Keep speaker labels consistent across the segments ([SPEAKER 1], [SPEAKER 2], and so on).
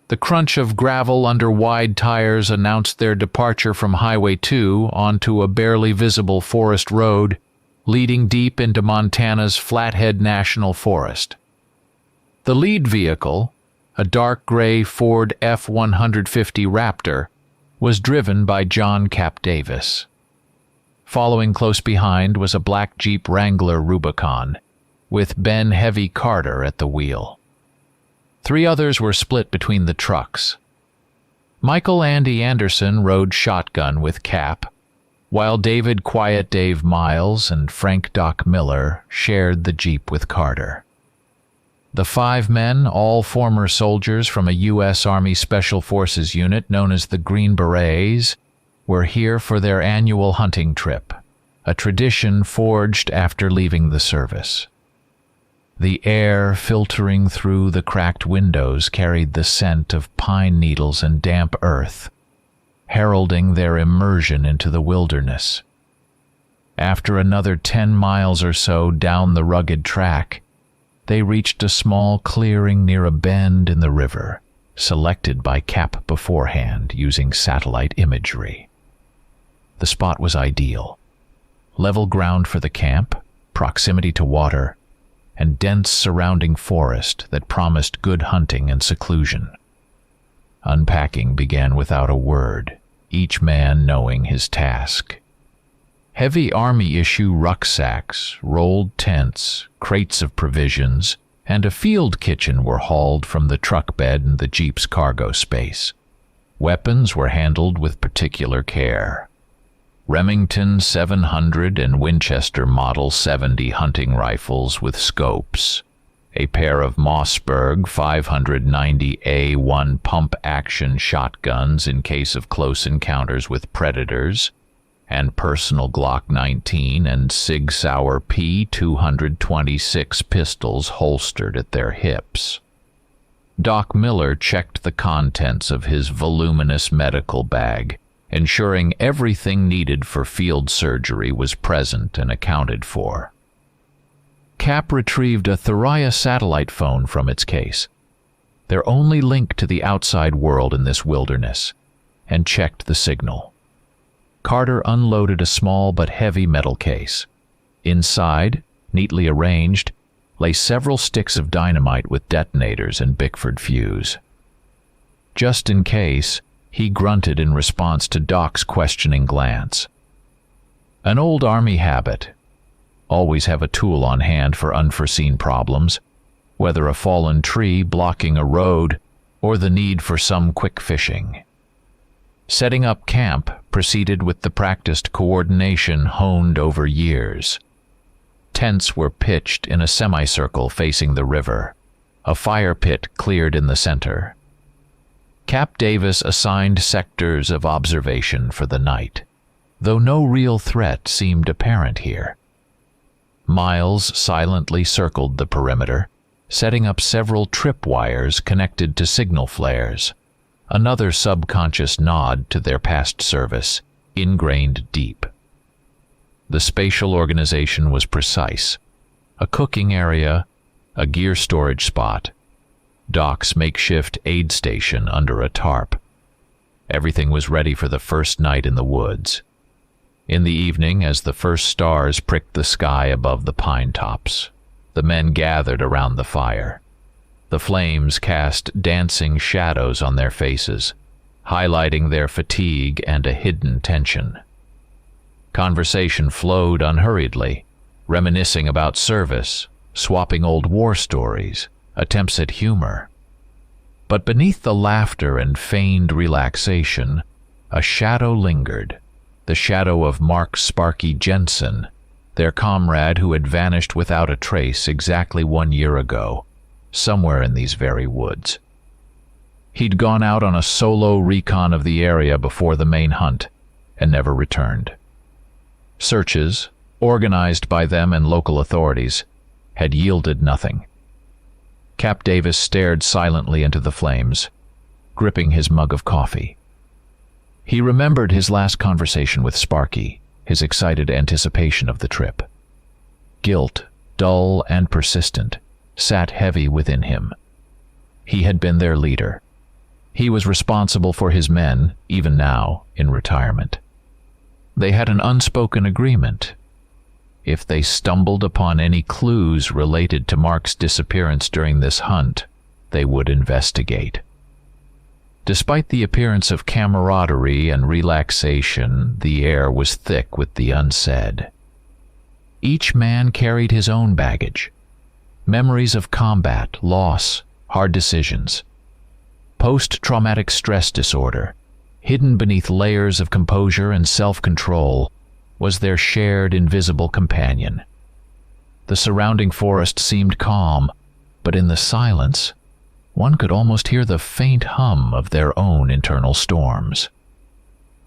[SPEAKER 1] The crunch of gravel under wide tires announced their departure from Highway 2 onto a barely visible forest road leading deep into Montana's Flathead National Forest. The lead vehicle, a dark gray Ford F-150 Raptor, was driven by John Cap Davis. Following close behind was a black Jeep Wrangler Rubicon, with Ben Heavy Carter at the wheel. 3 others were split between the trucks. Michael Andy Anderson rode shotgun with Cap, while David Quiet Dave Miles and Frank Doc Miller shared the Jeep with Carter. The 5 men, all former soldiers from a U.S. Army Special Forces unit known as the Green Berets, were here for their annual hunting trip, a tradition forged after leaving the service. The air filtering through the cracked windows carried the scent of pine needles and damp earth, heralding their immersion into the wilderness. After another 10 miles or so down the rugged track, they reached a small clearing near a bend in the river, selected by Cap beforehand using satellite imagery. The spot was ideal. Level ground for the camp, proximity to water, and dense surrounding forest that promised good hunting and seclusion. Unpacking began without a word, each man knowing his task. Heavy Army-issue rucksacks, rolled tents, crates of provisions, and a field kitchen were hauled from the truck bed in the Jeep's cargo space. Weapons were handled with particular care. Remington 700 and Winchester Model 70 hunting rifles with scopes, a pair of Mossberg 590A1 pump-action shotguns in case of close encounters with predators, and personal Glock 19 and Sig Sauer P226 pistols holstered at their hips. Doc Miller checked the contents of his voluminous medical bag, ensuring everything needed for field surgery was present and accounted for. Cap retrieved a Thuraya satellite phone from its case, their only link to the outside world in this wilderness, and checked the signal. Carter unloaded a small but heavy metal case. Inside, neatly arranged, lay several sticks of dynamite with detonators and Bickford fuse. Just in case, he grunted in response to Doc's questioning glance. An old Army habit. Always have a tool on hand for unforeseen problems, whether a fallen tree blocking a road or the need for some quick fishing. Setting up camp proceeded with the practiced coordination honed over years. Tents were pitched in a semicircle facing the river, a fire pit cleared in the center. Cap Davis assigned sectors of observation for the night, though no real threat seemed apparent here. Miles silently circled the perimeter, setting up several tripwires connected to signal flares, another subconscious nod to their past service, ingrained deep. The spatial organization was precise. A cooking area, a gear storage spot, Doc's makeshift aid station under a tarp. Everything was ready for the first night in the woods. In the evening, as the first stars pricked the sky above the pine tops, the men gathered around the fire. The flames cast dancing shadows on their faces, highlighting their fatigue and a hidden tension. Conversation flowed unhurriedly, reminiscing about service, swapping old war stories, attempts at humor. But beneath the laughter and feigned relaxation, a shadow lingered, the shadow of Mark Sparky Jensen, their comrade who had vanished without a trace exactly 1 year ago, somewhere in these very woods. He'd gone out on a solo recon of the area before the main hunt, and never returned. Searches, organized by them and local authorities, had yielded nothing. Cap Davis stared silently into the flames, gripping his mug of coffee. He remembered his last conversation with Sparky, his excited anticipation of the trip. Guilt, dull and persistent, sat heavy within him. He had been their leader. He was responsible for his men, even now, in retirement. They had an unspoken agreement. If they stumbled upon any clues related to Mark's disappearance during this hunt, they would investigate. Despite the appearance of camaraderie and relaxation, the air was thick with the unsaid. Each man carried his own baggage. Memories of combat, loss, hard decisions. Post-traumatic stress disorder, hidden beneath layers of composure and self-control, was their shared invisible companion. The surrounding forest seemed calm, but in the silence, one could almost hear the faint hum of their own internal storms.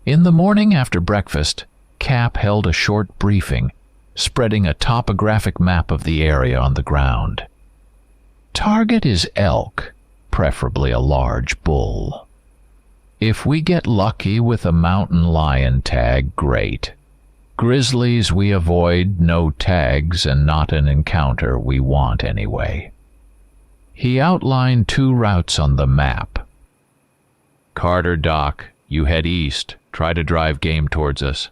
[SPEAKER 1] In the morning after breakfast, Cap held a short briefing, spreading a topographic map of the area on the ground. Target is elk, preferably a large bull. If we get lucky with a mountain lion tag, great. Grizzlies we avoid, no tags, and not an encounter we want anyway. He outlined 2 routes on the map. Carter, Doc, you head east, try to drive game towards us.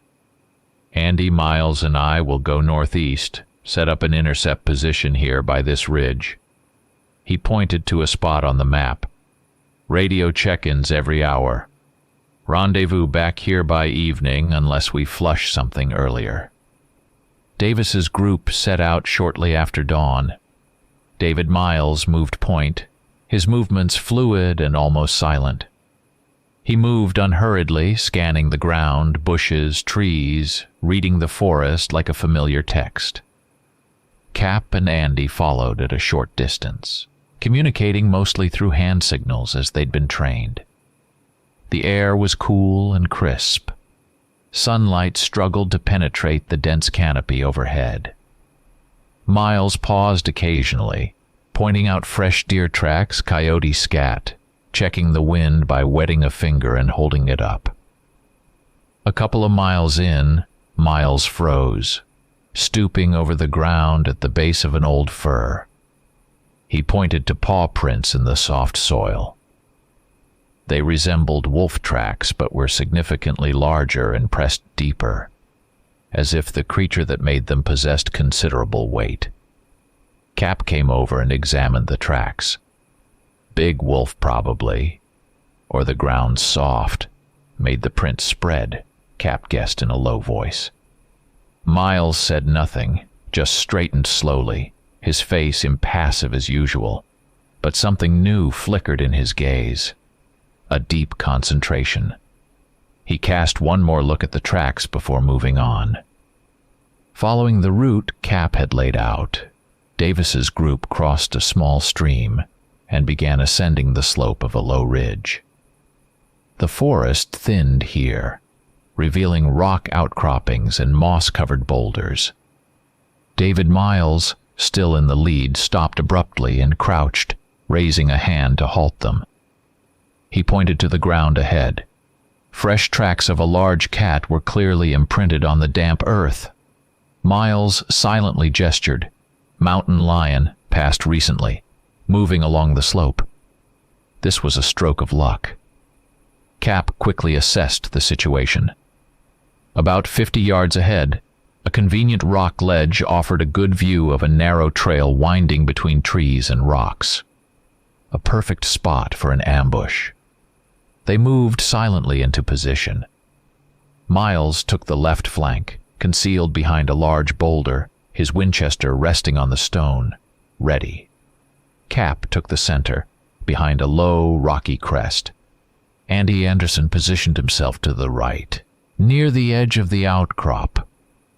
[SPEAKER 1] Andy, Miles, and I will go northeast, set up an intercept position here by this ridge. He pointed to a spot on the map. Radio check-ins every hour. Rendezvous back here by evening unless we flush something earlier. Davis's group set out shortly after dawn. David Miles moved point, his movements fluid and almost silent. He moved unhurriedly, scanning the ground, bushes, trees, reading the forest like a familiar text. Cap and Andy followed at a short distance, communicating mostly through hand signals as they'd been trained. The air was cool and crisp. Sunlight struggled to penetrate the dense canopy overhead. Miles paused occasionally, pointing out fresh deer tracks, coyote scat, checking the wind by wetting a finger and holding it up. A couple of miles in, Miles froze, stooping over the ground at the base of an old fir. He pointed to paw prints in the soft soil. They resembled wolf tracks, but were significantly larger and pressed deeper, as if the creature that made them possessed considerable weight. Cap came over and examined the tracks. Big wolf probably, or the ground soft, made the print spread, Cap guessed in a low voice. Miles said nothing, just straightened slowly, his face impassive as usual, but something new flickered in his gaze. A deep concentration. He cast one more look at the tracks before moving on. Following the route Cap had laid out, Davis's group crossed a small stream and began ascending the slope of a low ridge. The forest thinned here, revealing rock outcroppings and moss-covered boulders. David Miles, still in the lead, stopped abruptly and crouched, raising a hand to halt them. He pointed to the ground ahead. Fresh tracks of a large cat were clearly imprinted on the damp earth. Miles silently gestured. Mountain lion, passed recently, moving along the slope. This was a stroke of luck. Cap quickly assessed the situation. About 50 yards ahead, a convenient rock ledge offered a good view of a narrow trail winding between trees and rocks. A perfect spot for an ambush. They moved silently into position. Miles took the left flank, concealed behind a large boulder, his Winchester resting on the stone, ready. Cap took the center, behind a low, rocky crest. Andy Anderson positioned himself to the right, near the edge of the outcrop,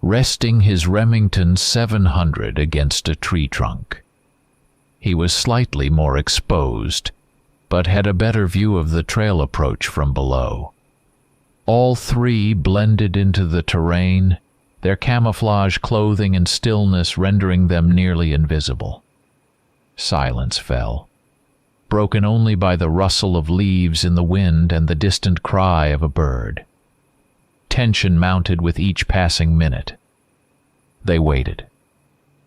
[SPEAKER 1] resting his Remington 700 against a tree trunk. He was slightly more exposed, but had a better view of the trail approach from below. All 3 blended into the terrain, their camouflage clothing and stillness rendering them nearly invisible. Silence fell, broken only by the rustle of leaves in the wind and the distant cry of a bird. Tension mounted with each passing minute. They waited.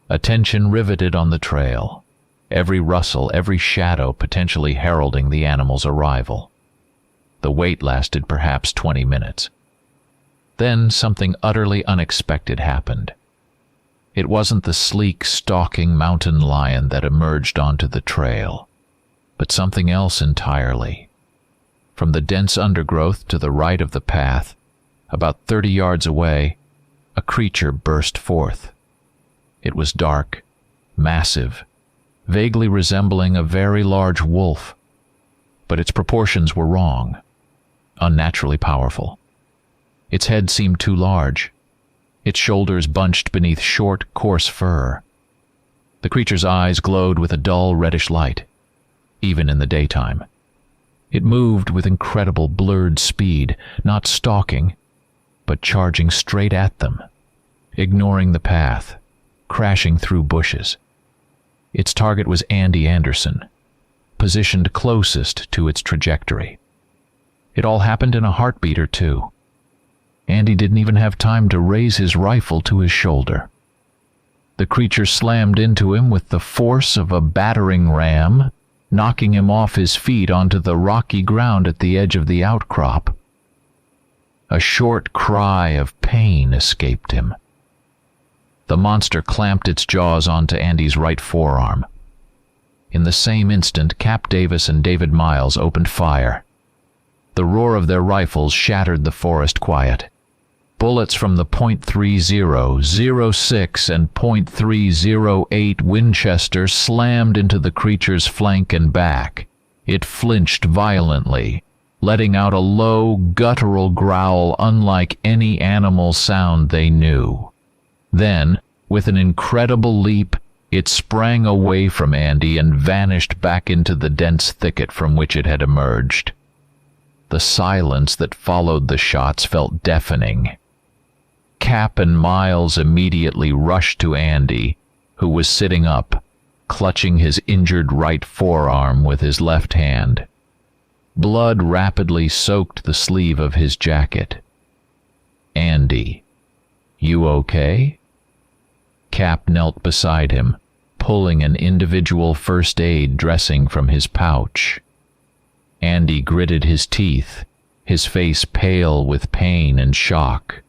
[SPEAKER 1] Attention riveted on the trail. every rustle, every shadow potentially heralding the animal's arrival. The wait lasted perhaps 20 minutes. Then something utterly unexpected happened. It wasn't the sleek, stalking mountain lion that emerged onto the trail, but something else entirely. From the dense undergrowth to the right of the path, about 30 yards away, a creature burst forth. It was dark, massive, vaguely resembling a very large wolf, but its proportions were wrong, unnaturally powerful. Its head seemed too large, its shoulders bunched beneath short, coarse fur. The creature's eyes glowed with a dull reddish light, even in the daytime. It moved with incredible blurred speed, not stalking, but charging straight at them, ignoring the path, crashing through bushes. Its target was Andy Anderson, positioned closest to its trajectory. It all happened in a heartbeat or two. Andy didn't even have time to raise his rifle to his shoulder. The creature slammed into him with the force of a battering ram, knocking him off his feet onto the rocky ground at the edge of the outcrop. A short cry of pain escaped him. The monster clamped its jaws onto Andy's right forearm. In the same instant, Cap Davis and David Miles opened fire. The roar of their rifles shattered the forest quiet. Bullets from the .30, .06, and .308 Winchester slammed into the creature's flank and back. It flinched violently, letting out a low, guttural growl unlike any animal sound they knew. Then, with an incredible leap, it sprang away from Andy and vanished back into the dense thicket from which it had emerged. The silence that followed the shots felt deafening. Cap and Miles immediately rushed to Andy, who was sitting up, clutching his injured right forearm with his left hand. Blood rapidly soaked the sleeve of his jacket. "Andy, you okay?" Cap knelt beside him, pulling an individual first aid dressing from his pouch. Andy gritted his teeth, his face pale with pain and shock.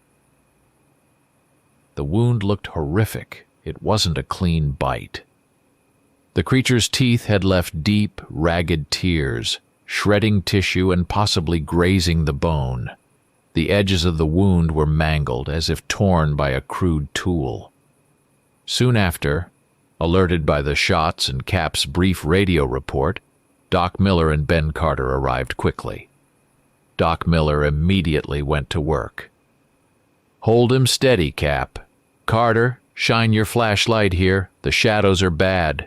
[SPEAKER 1] The wound looked horrific. It wasn't a clean bite. The creature's teeth had left deep, ragged tears, shredding tissue and possibly grazing the bone. The edges of the wound were mangled, as if torn by a crude tool. Soon after, alerted by the shots and Cap's brief radio report, Doc Miller and Ben Carter arrived quickly. Doc Miller immediately went to work. "Hold him steady, Cap. Carter, shine your flashlight here. The shadows are bad."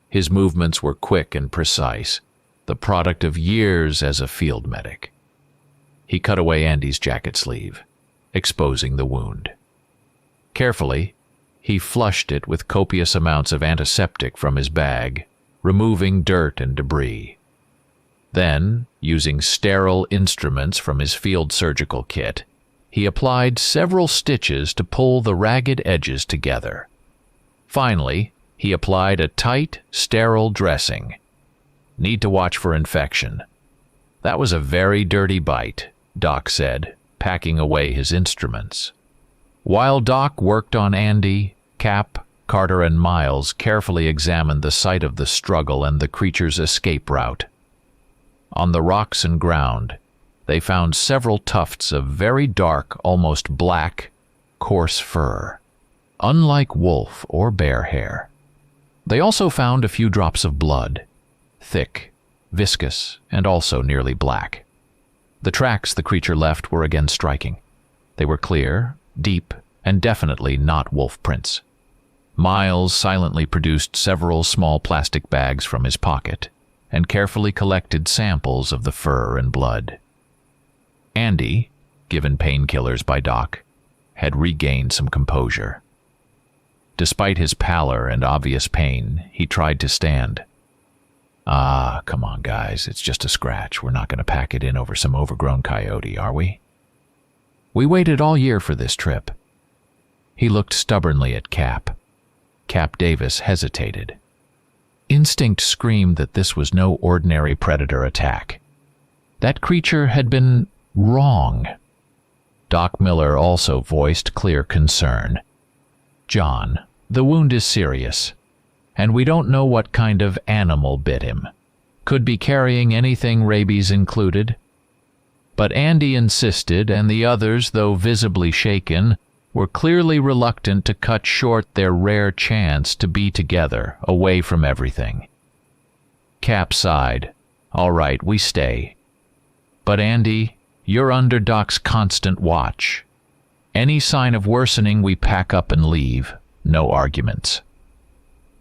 [SPEAKER 1] His movements were quick and precise, the product of years as a field medic. He cut away Andy's jacket sleeve, exposing the wound. Carefully, he flushed it with copious amounts of antiseptic from his bag, removing dirt and debris. Then, using sterile instruments from his field surgical kit, he applied several stitches to pull the ragged edges together. Finally, he applied a tight, sterile dressing. "Need to watch for infection." "That was a very dirty bite," Doc said, packing away his instruments. While Doc worked on Andy, Cap, Carter, and Miles carefully examined the site of the struggle and the creature's escape route. On the rocks and ground, they found several tufts of very dark, almost black, coarse fur, unlike wolf or bear hair. They also found a few drops of blood, thick, viscous, and also nearly black. The tracks the creature left were again striking. They were clear, deep, and definitely not wolf prints. Miles silently produced several small plastic bags from his pocket and carefully collected samples of the fur and blood. Andy, given painkillers by Doc, had regained some composure. Despite his pallor and obvious pain, he tried to stand. Come on, guys, it's just a scratch. We're not going to pack it in over some overgrown coyote, are we? We waited all year for this trip." He looked stubbornly at Cap. Cap Davis hesitated. instinct screamed that this was no ordinary predator attack. That creature had been wrong. Doc Miller also voiced clear concern. "John, the wound is serious, and we don't know what kind of animal bit him. Could be carrying anything, rabies included." But Andy insisted, and the others, though visibly shaken, were clearly reluctant to cut short their rare chance to be together, away from everything. Cap sighed. "All right, we stay. But Andy, you're under Doc's constant watch. Any sign of worsening, we pack up and leave. No arguments."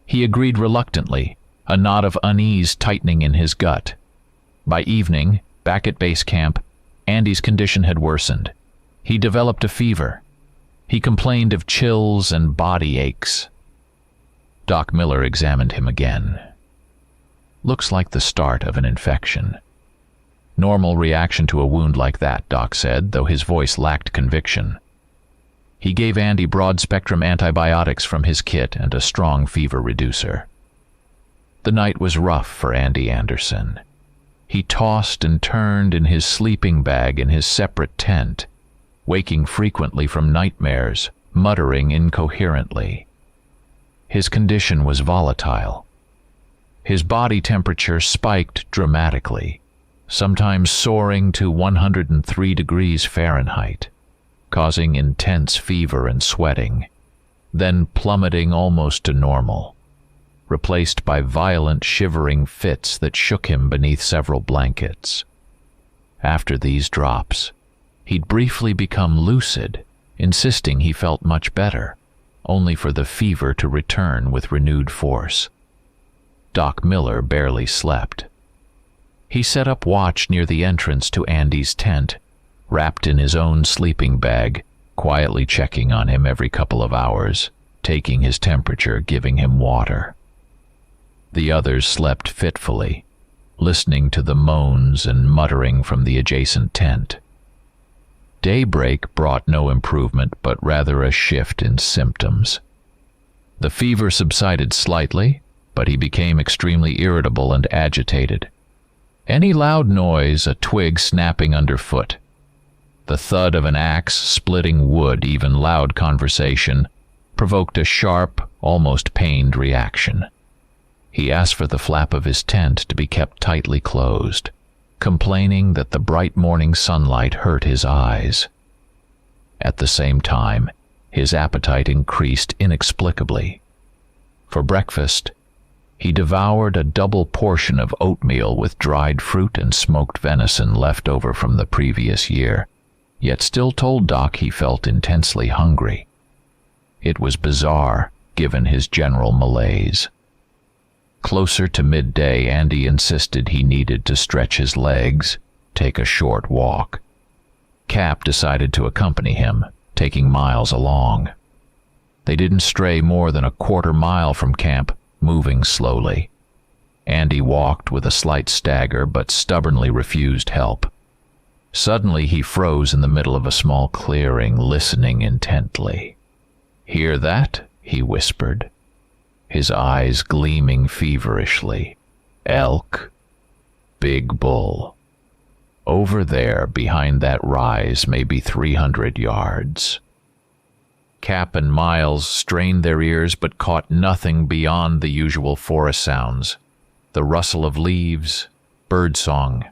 [SPEAKER 1] He agreed reluctantly, a knot of unease tightening in his gut. By evening, back at base camp, Andy's condition had worsened. He developed a fever. He complained of chills and body aches. Doc Miller examined him again. "Looks like the start of an infection." "Normal reaction to a wound like that," Doc said, though his voice lacked conviction. He gave Andy broad-spectrum antibiotics from his kit and a strong fever reducer. The night was rough for Andy Anderson. He tossed and turned in his sleeping bag in his separate tent, waking frequently from nightmares, muttering incoherently. His condition was volatile. His body temperature spiked dramatically, sometimes soaring to 103 degrees Fahrenheit, causing intense fever and sweating, then plummeting almost to normal, replaced by violent shivering fits that shook him beneath several blankets. After these drops, he'd briefly become lucid, insisting he felt much better, only for the fever to return with renewed force. Doc Miller barely slept. He set up watch near the entrance to Andy's tent, wrapped in his own sleeping bag, quietly checking on him every couple of hours, taking his temperature, giving him water. The others slept fitfully, listening to the moans and muttering from the adjacent tent. Daybreak brought no improvement, but rather a shift in symptoms. The fever subsided slightly, but he became extremely irritable and agitated. Any loud noise, a twig snapping underfoot, the thud of an axe splitting wood, even loud conversation, provoked a sharp, almost pained reaction. He asked for the flap of his tent to be kept tightly closed, complaining that the bright morning sunlight hurt his eyes. At the same time, his appetite increased inexplicably. For breakfast, he devoured a double portion of oatmeal with dried fruit and smoked venison left over from the previous year, yet still told Doc he felt intensely hungry. It was bizarre, given his general malaise. Closer to midday, Andy insisted he needed to stretch his legs, take a short walk. Cap decided to accompany him, taking Miles along. They didn't stray more than a quarter-mile from camp, moving slowly. Andy walked with a slight stagger, but stubbornly refused help. Suddenly he froze in the middle of a small clearing, listening intently. "Hear that?" he whispered, his eyes gleaming feverishly. "Elk? Big bull. Over there, behind that rise, maybe 300 yards. Cap and Miles strained their ears but caught nothing beyond the usual forest sounds, the rustle of leaves, birdsong.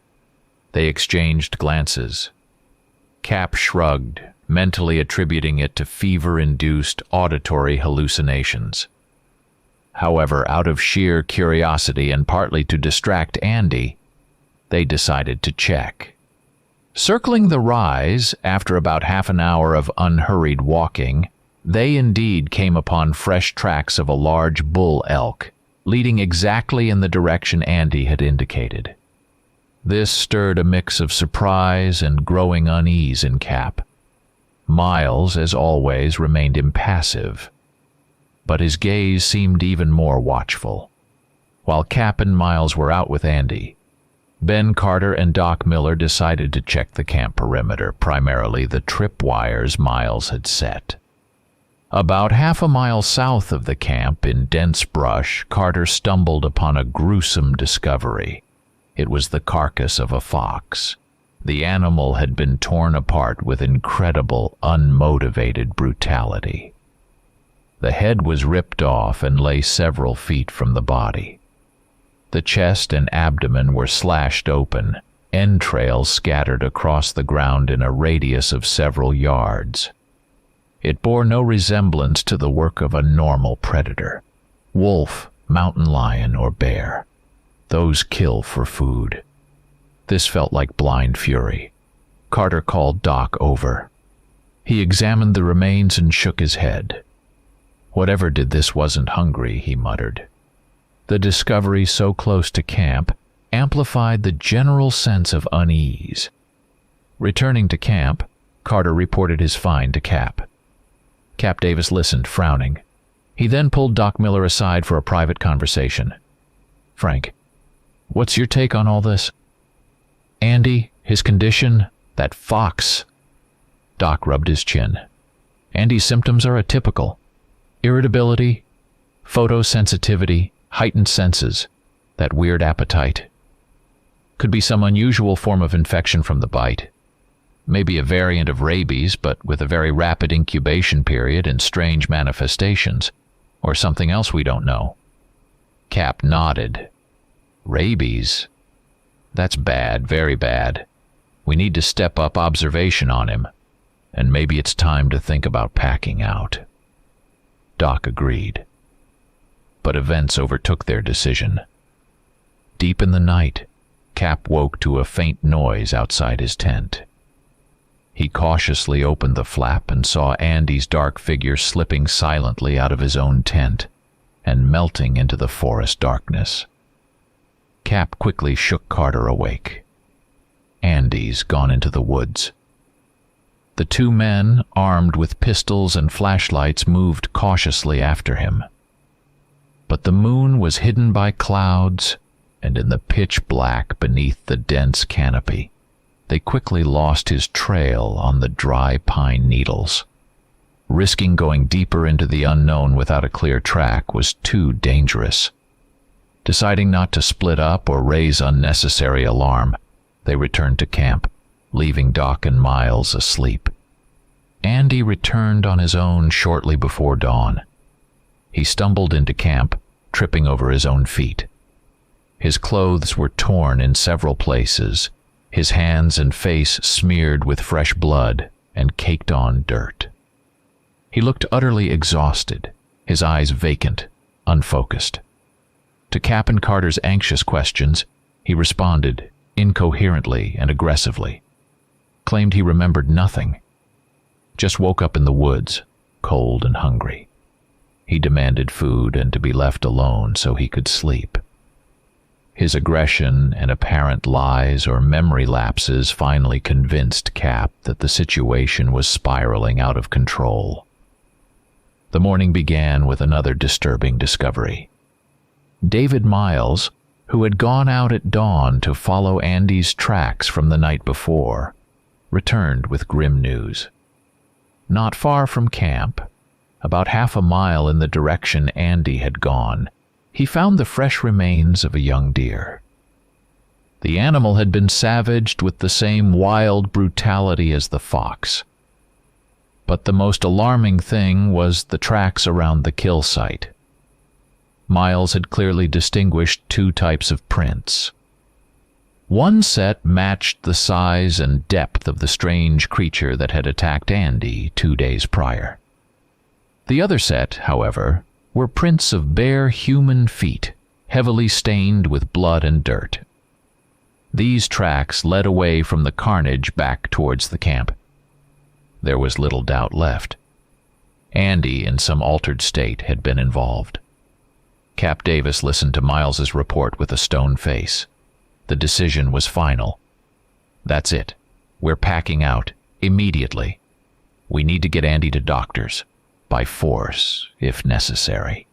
[SPEAKER 1] They exchanged glances. Cap shrugged, mentally attributing it to fever-induced auditory hallucinations. However, out of sheer curiosity and partly to distract Andy, they decided to check. Circling the rise, after about half an hour of unhurried walking, they indeed came upon fresh tracks of a large bull elk, leading exactly in the direction Andy had indicated. This stirred a mix of surprise and growing unease in Cap. Miles, as always, remained impassive, but his gaze seemed even more watchful. While Cap and Miles were out with Andy, Ben Carter and Doc Miller decided to check the camp perimeter, primarily the tripwires Miles had set. About half a mile south of the camp, in dense brush, Carter stumbled upon a gruesome discovery. It was the carcass of a fox. The animal had been torn apart with incredible, unmotivated brutality. The head was ripped off and lay several feet from the body. The chest and abdomen were slashed open, entrails scattered across the ground in a radius of several yards. It bore no resemblance to the work of a normal predator. Wolf, mountain lion, or bear. Those kill for food. This felt like blind fury. Carter called Doc over. He examined the remains and shook his head. Whatever did this wasn't hungry, he muttered. The discovery so close to camp amplified the general sense of unease. Returning to camp, Carter reported his find to Cap. Cap Davis listened, frowning. He then pulled Doc Miller aside for a private conversation. "Frank, what's your take on all this?" "Andy, his condition, that fox." Doc rubbed his chin. "Andy's symptoms are atypical. Irritability, photosensitivity, heightened senses, that weird appetite. Could be some unusual form of infection from the bite. Maybe a variant of rabies, but with a very rapid incubation period and strange manifestations. Or something else we don't know." Cap nodded. "Rabies? That's bad, very bad. We need to step up observation on him. And maybe it's time to think about packing out." Doc agreed. But events overtook their decision. Deep in the night, Cap woke to a faint noise outside his tent. He cautiously opened the flap and saw Andy's dark figure slipping silently out of his own tent and melting into the forest darkness. Cap quickly shook Carter awake. Andy's gone into the woods. The two men, armed with pistols and flashlights, moved cautiously after him. But the moon was hidden by clouds, and in the pitch black beneath the dense canopy, they quickly lost his trail on the dry pine needles. Risking going deeper into the unknown without a clear track was too dangerous. Deciding not to split up or raise unnecessary alarm, they returned to camp, leaving Doc and Miles asleep. Andy returned on his own shortly before dawn. He stumbled into camp, tripping over his own feet. His clothes were torn in several places, his hands and face smeared with fresh blood and caked on dirt. He looked utterly exhausted, his eyes vacant, unfocused. To Cap and Carter's anxious questions, he responded incoherently and aggressively. Claimed he remembered nothing. Just woke up in the woods, cold and hungry. He demanded food and to be left alone so he could sleep. His aggression and apparent lies or memory lapses finally convinced Cap that the situation was spiraling out of control. The morning began with another disturbing discovery. David Miles, who had gone out at dawn to follow Andy's tracks from the night before, returned with grim news. Not far from camp, about half a mile in the direction Andy had gone, he found the fresh remains of a young deer. The animal had been savaged with the same wild brutality as the fox. But the most alarming thing was the tracks around the kill site. Miles had clearly distinguished two types of prints. One set matched the size and depth of the strange creature that had attacked Andy 2 days prior. The other set, however, were prints of bare human feet, heavily stained with blood and dirt. These tracks led away from the carnage back towards the camp. There was little doubt left. Andy, in some altered state, had been involved. Cap Davis listened to Miles's report with a stone face. The decision was final. "That's it. We're packing out, immediately. We need to get Andy to doctors, by force, if necessary."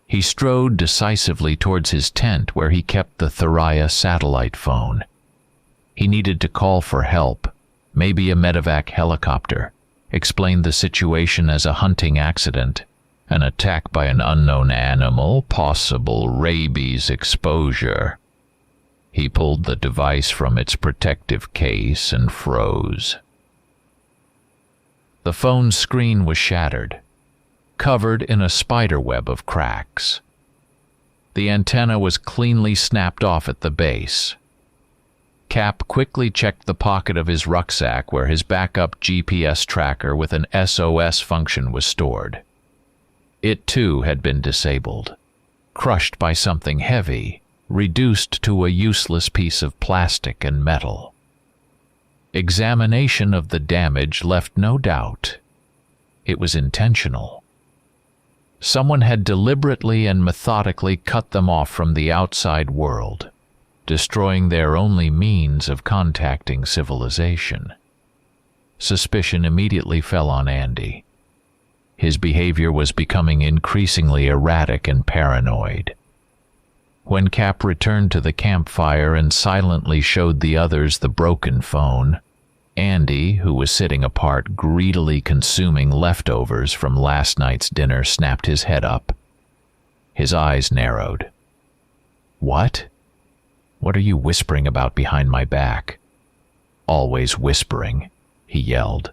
[SPEAKER 1] He strode decisively towards his tent where he kept the Thuraya satellite phone. He needed to call for help, maybe a medevac helicopter, explained the situation as a hunting accident, an attack by an unknown animal, possible rabies exposure. He pulled the device from its protective case and froze. The phone's screen was shattered, covered in a spiderweb of cracks. The antenna was cleanly snapped off at the base. Cap quickly checked the pocket of his rucksack where his backup GPS tracker with an SOS function was stored. It too had been disabled, crushed by something heavy, reduced to a useless piece of plastic and metal. Examination of the damage left no doubt. It was intentional. Someone had deliberately and methodically cut them off from the outside world, destroying their only means of contacting civilization. Suspicion immediately fell on Andy. His behavior was becoming increasingly erratic and paranoid. When Cap returned to the campfire and silently showed the others the broken phone, Andy, who was sitting apart greedily consuming leftovers from last night's dinner, snapped his head up. His eyes narrowed. "What? What are you whispering about behind my back?" "Always whispering," he yelled.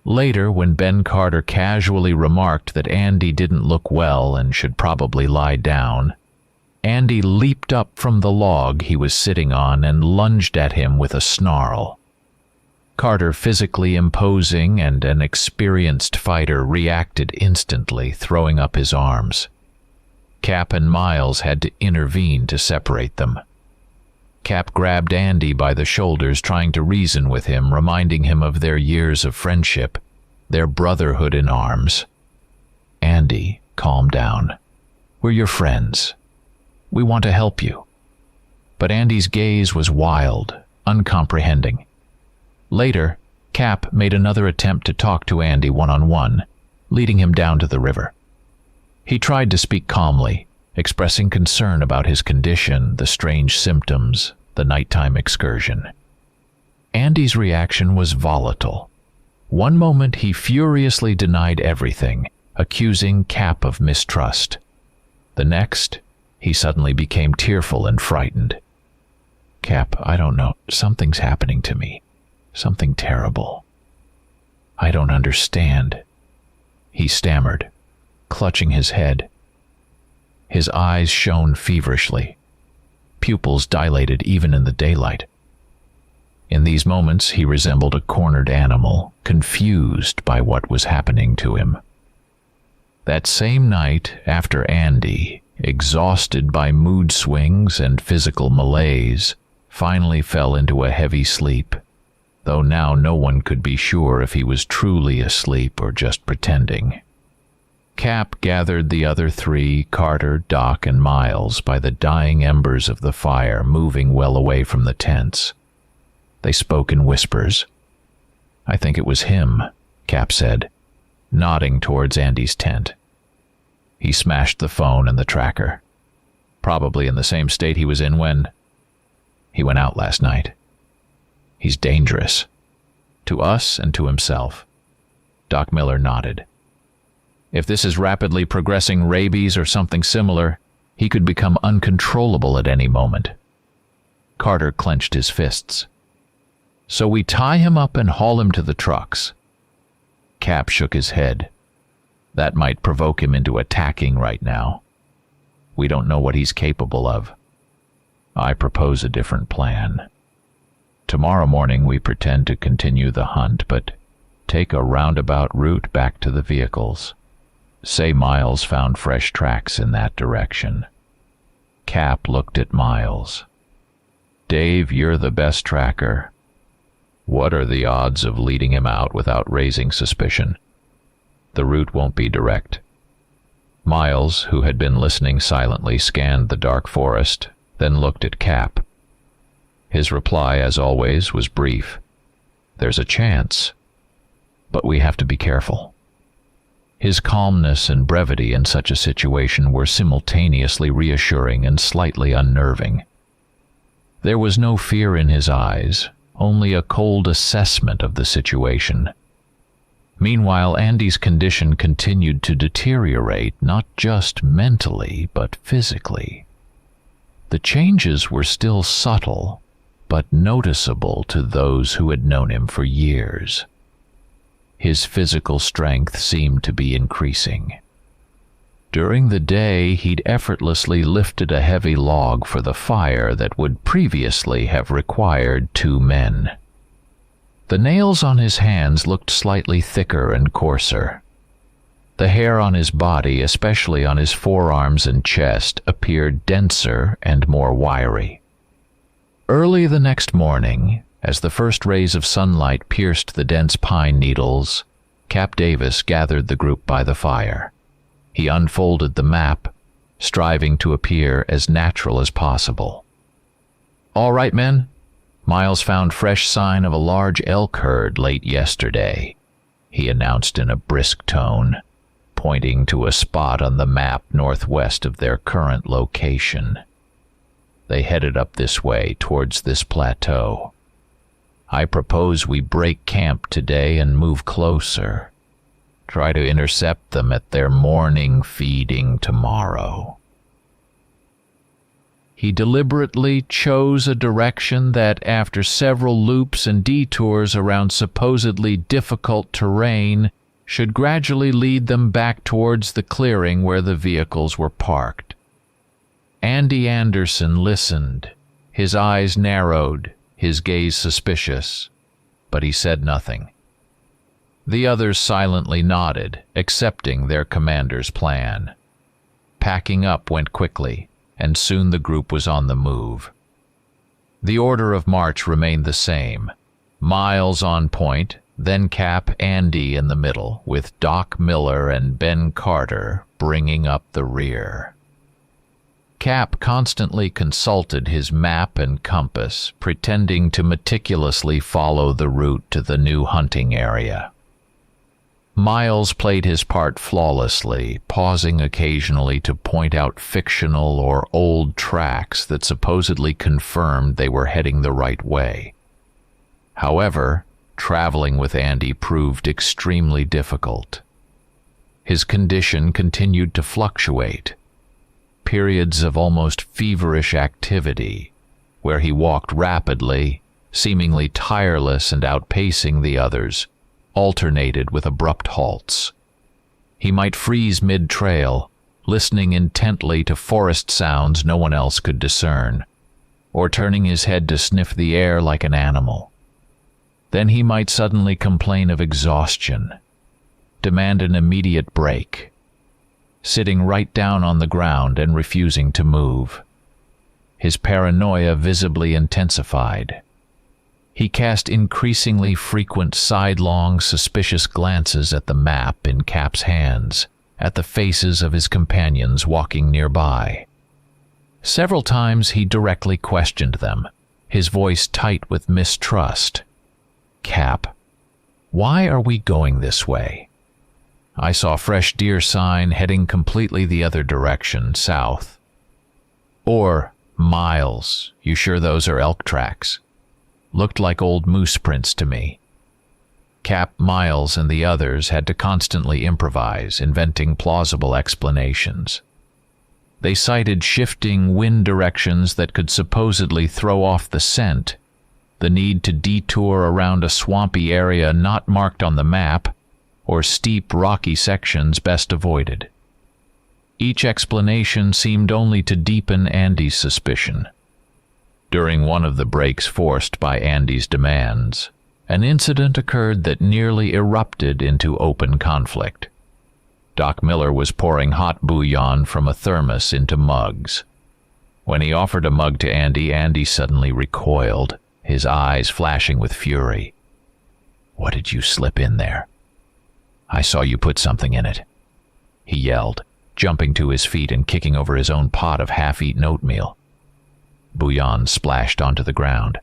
[SPEAKER 1] Later, when Ben Carter casually remarked that Andy didn't look well and should probably lie down, Andy leaped up from the log he was sitting on and lunged at him with a snarl. Carter, physically imposing and an experienced fighter, reacted instantly, throwing up his arms. Cap and Miles had to intervene to separate them. Cap grabbed Andy by the shoulders, trying to reason with him, reminding him of their years of friendship, their brotherhood in arms. "Andy, calm down. We're your friends. We want to help you." But Andy's gaze was wild, uncomprehending. Later, Cap made another attempt to talk to Andy one-on-one, leading him down to the river. He tried to speak calmly, expressing concern about his condition, the strange symptoms, the nighttime excursion. Andy's reaction was volatile. One moment he furiously denied everything, accusing Cap of mistrust. The next, he suddenly became tearful and frightened. "Cap, I don't know. Something's happening to me. Something terrible. I don't understand," he stammered, clutching his head. His eyes shone feverishly, pupils dilated even in the daylight. In these moments he resembled a cornered animal, confused by what was happening to him. That same night, after Andy, exhausted by mood swings and physical malaise, finally fell into a heavy sleep, though now no one could be sure if he was truly asleep or just pretending. Cap gathered the other three, Carter, Doc, and Miles, by the dying embers of the fire, moving well away from the tents. They spoke in whispers. "I think it was him," Cap said, nodding towards Andy's tent. He smashed the phone and the tracker. Probably in the same state he was in when he went out last night. He's dangerous. To us and to himself. Doc Miller nodded. If this is rapidly progressing rabies or something similar, he could become uncontrollable at any moment. Carter clenched his fists. "So we tie him up and haul him to the trucks." Cap shook his head. "That might provoke him into attacking right now. We don't know what he's capable of. I propose a different plan. Tomorrow morning we pretend to continue the hunt, but take a roundabout route back to the vehicles. Say Miles found fresh tracks in that direction." Cap looked at Miles. "Dave, you're the best tracker. What are the odds of leading him out without raising suspicion? The route won't be direct." Miles, who had been listening silently, scanned the dark forest, then looked at Cap. His reply, as always, was brief. "There's a chance, but we have to be careful." His calmness and brevity in such a situation were simultaneously reassuring and slightly unnerving. There was no fear in his eyes, only a cold assessment of the situation. Meanwhile, Andy's condition continued to deteriorate, not just mentally, but physically. The changes were still subtle, but noticeable to those who had known him for years. His physical strength seemed to be increasing. During the day, he'd effortlessly lifted a heavy log for the fire that would previously have required 2 men. The nails on his hands looked slightly thicker and coarser. The hair on his body, especially on his forearms and chest, appeared denser and more wiry. Early the next morning, as the first rays of sunlight pierced the dense pine needles, Cap Davis gathered the group by the fire. He unfolded the map, striving to appear as natural as possible. "All right, men. Miles found fresh sign of a large elk herd late yesterday," he announced in a brisk tone, pointing to a spot on the map northwest of their current location. They headed up this way towards this plateau. "I propose we break camp today and move closer. Try to intercept them at their morning feeding tomorrow." He deliberately chose a direction that, after several loops and detours around supposedly difficult terrain, should gradually lead them back towards the clearing where the vehicles were parked. Andy Anderson listened, his eyes narrowed, his gaze suspicious, but he said nothing. The others silently nodded, accepting their commander's plan. Packing up went quickly, and soon the group was on the move. The order of march remained the same. Miles on point, then Cap, Andy in the middle, with Doc Miller and Ben Carter bringing up the rear. Cap constantly consulted his map and compass, pretending to meticulously follow the route to the new hunting area. Miles played his part flawlessly, pausing occasionally to point out fictional or old tracks that supposedly confirmed they were heading the right way. However, traveling with Andy proved extremely difficult. His condition continued to fluctuate. Periods of almost feverish activity, where he walked rapidly, seemingly tireless and outpacing the others, alternated with abrupt halts. He might freeze mid-trail, listening intently to forest sounds no one else could discern, or turning his head to sniff the air like an animal. Then he might suddenly complain of exhaustion, demand an immediate break, sitting right down on the ground and refusing to move. His paranoia visibly intensified. He cast increasingly frequent sidelong, suspicious glances at the map in Cap's hands, at the faces of his companions walking nearby. Several times he directly questioned them, his voice tight with mistrust. "Cap, why are we going this way? I saw fresh deer sign heading completely the other direction, south." Or, "Miles, you sure those are elk tracks? Looked like old moose prints to me." Cap, Miles, and the others had to constantly improvise, inventing plausible explanations. They cited shifting wind directions that could supposedly throw off the scent, the need to detour around a swampy area not marked on the map, or steep, rocky sections best avoided. Each explanation seemed only to deepen Andy's suspicion. During one of the breaks forced by Andy's demands, an incident occurred that nearly erupted into open conflict. Doc Miller was pouring hot bouillon from a thermos into mugs. When he offered a mug to Andy, Andy suddenly recoiled, his eyes flashing with fury. "What did you slip in there? I saw you put something in it," he yelled, jumping to his feet and kicking over his own pot of half-eaten oatmeal. Bouillon splashed onto the ground.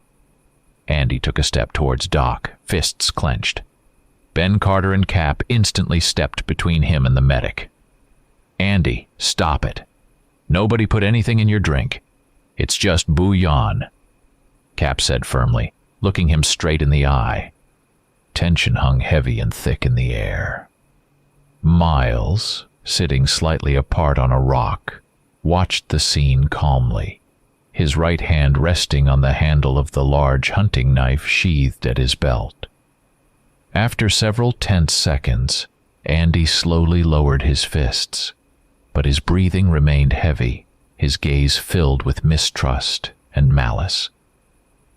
[SPEAKER 1] Andy took a step towards Doc, fists clenched. Ben Carter and Cap instantly stepped between him and the medic. "Andy, stop it. Nobody put anything in your drink. It's just bouillon," Cap said firmly, looking him straight in the eye. Tension hung heavy and thick in the air. Miles, sitting slightly apart on a rock, watched the scene calmly, his right hand resting on the handle of the large hunting knife sheathed at his belt. After several tense seconds, Andy slowly lowered his fists, but his breathing remained heavy, his gaze filled with mistrust and malice.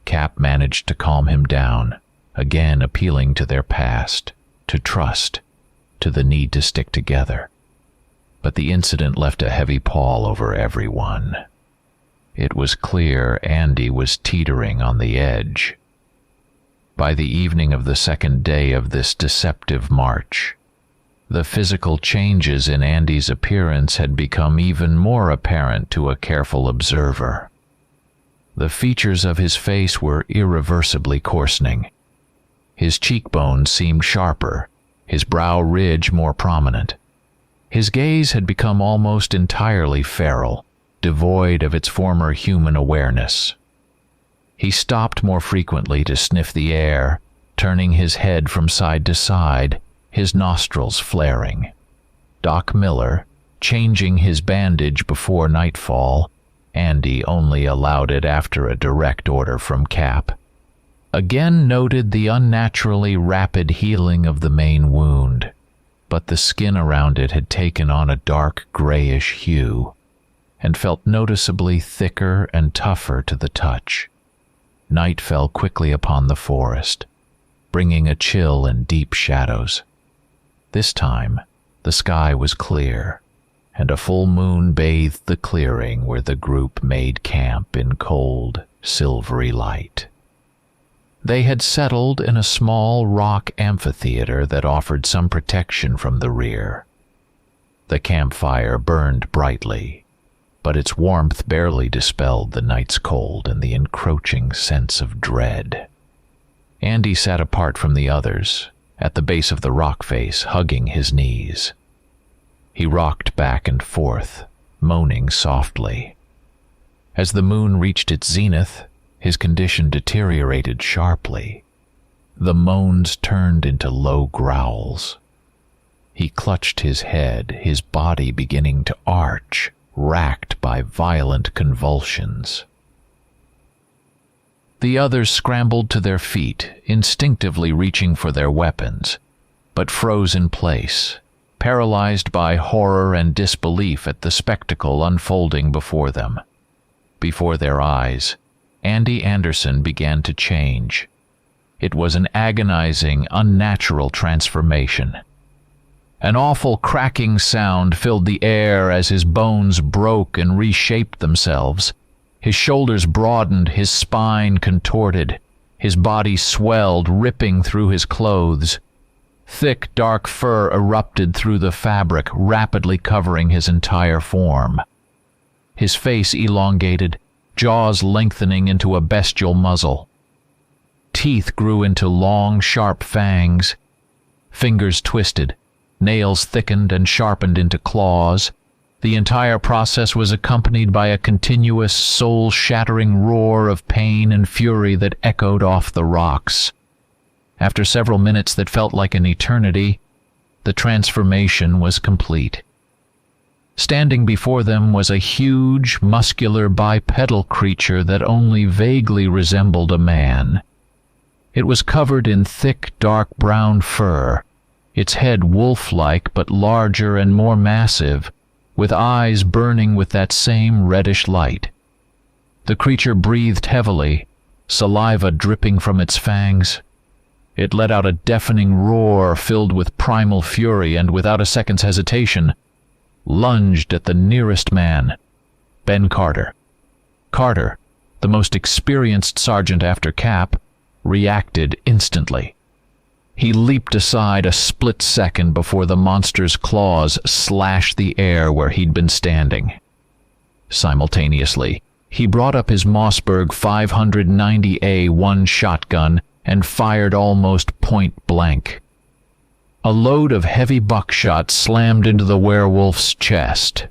[SPEAKER 1] Cap managed to calm him down, again appealing to their past, to trust, to the need to stick together. But the incident left a heavy pall over everyone. It was clear Andy was teetering on the edge. By the evening of the second day of this deceptive march, the physical changes in Andy's appearance had become even more apparent to a careful observer. The features of his face were irreversibly coarsening. His cheekbones seemed sharper, his brow ridge more prominent. His gaze had become almost entirely feral, devoid of its former human awareness. He stopped more frequently to sniff the air, turning his head from side to side, his nostrils flaring. Doc Miller, changing his bandage before nightfall, Andy only allowed it after a direct order from Cap, again noted the unnaturally rapid healing of the main wound, but the skin around it had taken on a dark grayish hue and felt noticeably thicker and tougher to the touch. Night fell quickly upon the forest, bringing a chill and deep shadows. This time, the sky was clear, and a full moon bathed the clearing where the group made camp in cold, silvery light. They had settled in a small rock amphitheater that offered some protection from the rear. The campfire burned brightly, but its warmth barely dispelled the night's cold and the encroaching sense of dread. Andy sat apart from the others, at the base of the rock face, hugging his knees. He rocked back and forth, moaning softly. As the moon reached its zenith, his condition deteriorated sharply. The moans turned into low growls. He clutched his head, his body beginning to arch, racked by violent convulsions. The others scrambled to their feet, instinctively reaching for their weapons, but froze in place, paralyzed by horror and disbelief at the spectacle unfolding before them. Before their eyes, Andy Anderson began to change. It was an agonizing, unnatural transformation. An awful cracking sound filled the air as his bones broke and reshaped themselves. His shoulders broadened, his spine contorted, his body swelled, ripping through his clothes. Thick, dark fur erupted through the fabric, rapidly covering his entire form. His face elongated, jaws lengthening into a bestial muzzle. Teeth grew into long, sharp fangs. Fingers twisted, nails thickened and sharpened into claws. The entire process was accompanied by a continuous, soul-shattering roar of pain and fury that echoed off the rocks. After several minutes that felt like an eternity, the transformation was complete. Standing before them was a huge, muscular, bipedal creature that only vaguely resembled a man. It was covered in thick, dark brown fur, its head wolf-like but larger and more massive, with eyes burning with that same reddish light. The creature breathed heavily, saliva dripping from its fangs. It let out a deafening roar filled with primal fury and, without a second's hesitation, lunged at the nearest man, Ben Carter. Carter, the most experienced sergeant after Cap, reacted instantly. He leaped aside a split second before the monster's claws slashed the air where he'd been standing. Simultaneously, he brought up his Mossberg 590A1 shotgun and fired almost point blank. A load of heavy buckshot slammed into the werewolf's chest.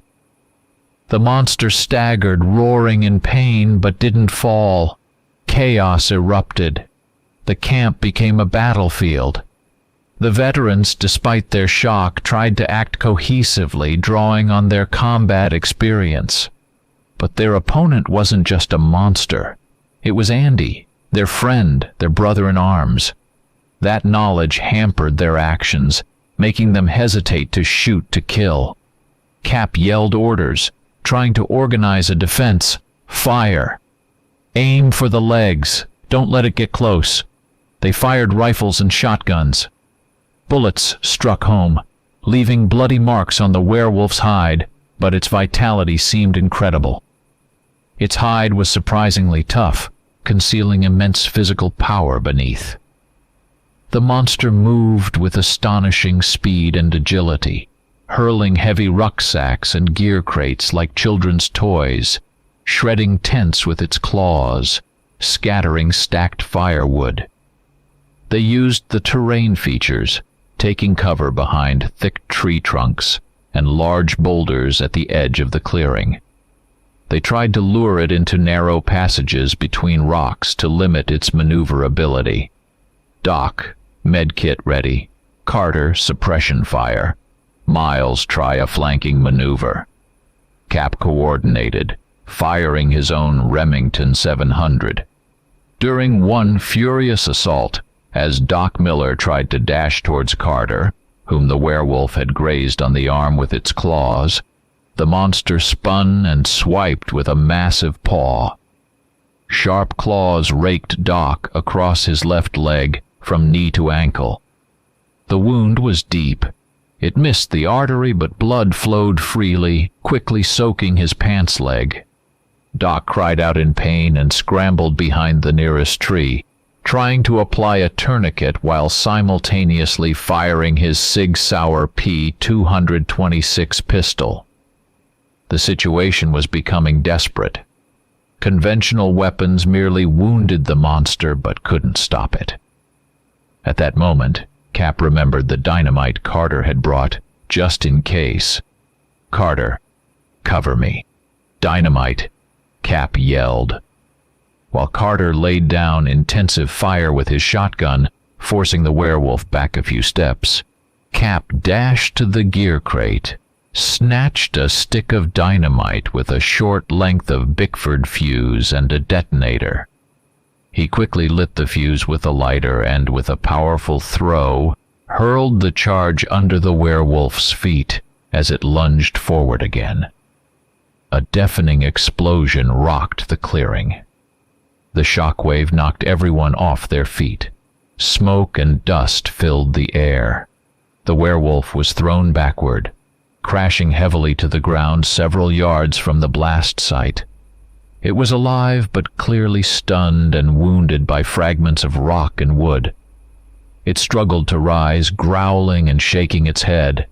[SPEAKER 1] The monster staggered, roaring in pain, but didn't fall. Chaos erupted. The camp became a battlefield. The veterans, despite their shock, tried to act cohesively, drawing on their combat experience. But their opponent wasn't just a monster. It was Andy, their friend, their brother-in-arms. That knowledge hampered their actions, making them hesitate to shoot to kill. Cap yelled orders, trying to organize a defense. Fire! Aim for the legs. Don't let it get close. They fired rifles and shotguns. Bullets struck home, leaving bloody marks on the werewolf's hide, but its vitality seemed incredible. Its hide was surprisingly tough, concealing immense physical power beneath. The monster moved with astonishing speed and agility, hurling heavy rucksacks and gear crates like children's toys, shredding tents with its claws, scattering stacked firewood. They used the terrain features, taking cover behind thick tree trunks and large boulders at the edge of the clearing. They tried to lure it into narrow passages between rocks to limit its maneuverability. Doc, medkit ready. Carter, suppression fire. Miles, try a flanking maneuver. Cap coordinated, firing his own Remington 700. During one furious assault, as Doc Miller tried to dash towards Carter, whom the werewolf had grazed on the arm with its claws, the monster spun and swiped with a massive paw. Sharp claws raked Doc across his left leg from knee to ankle. The wound was deep. It missed the artery, but blood flowed freely, quickly soaking his pants leg. Doc cried out in pain and scrambled behind the nearest tree, trying to apply a tourniquet while simultaneously firing his Sig Sauer P-226 pistol. The situation was becoming desperate. Conventional weapons merely wounded the monster but couldn't stop it. At that moment, Cap remembered the dynamite Carter had brought, just in case. "Carter, cover me." "Dynamite," Cap yelled. While Carter laid down intensive fire with his shotgun, forcing the werewolf back a few steps, Cap dashed to the gear crate, snatched a stick of dynamite with a short length of Bickford fuse and a detonator. He quickly lit the fuse with a lighter and, with a powerful throw, hurled the charge under the werewolf's feet as it lunged forward again. A deafening explosion rocked the clearing. The shockwave knocked everyone off their feet. Smoke and dust filled the air. The werewolf was thrown backward, crashing heavily to the ground several yards from the blast site. It was alive but clearly stunned and wounded by fragments of rock and wood. It struggled to rise, growling and shaking its head.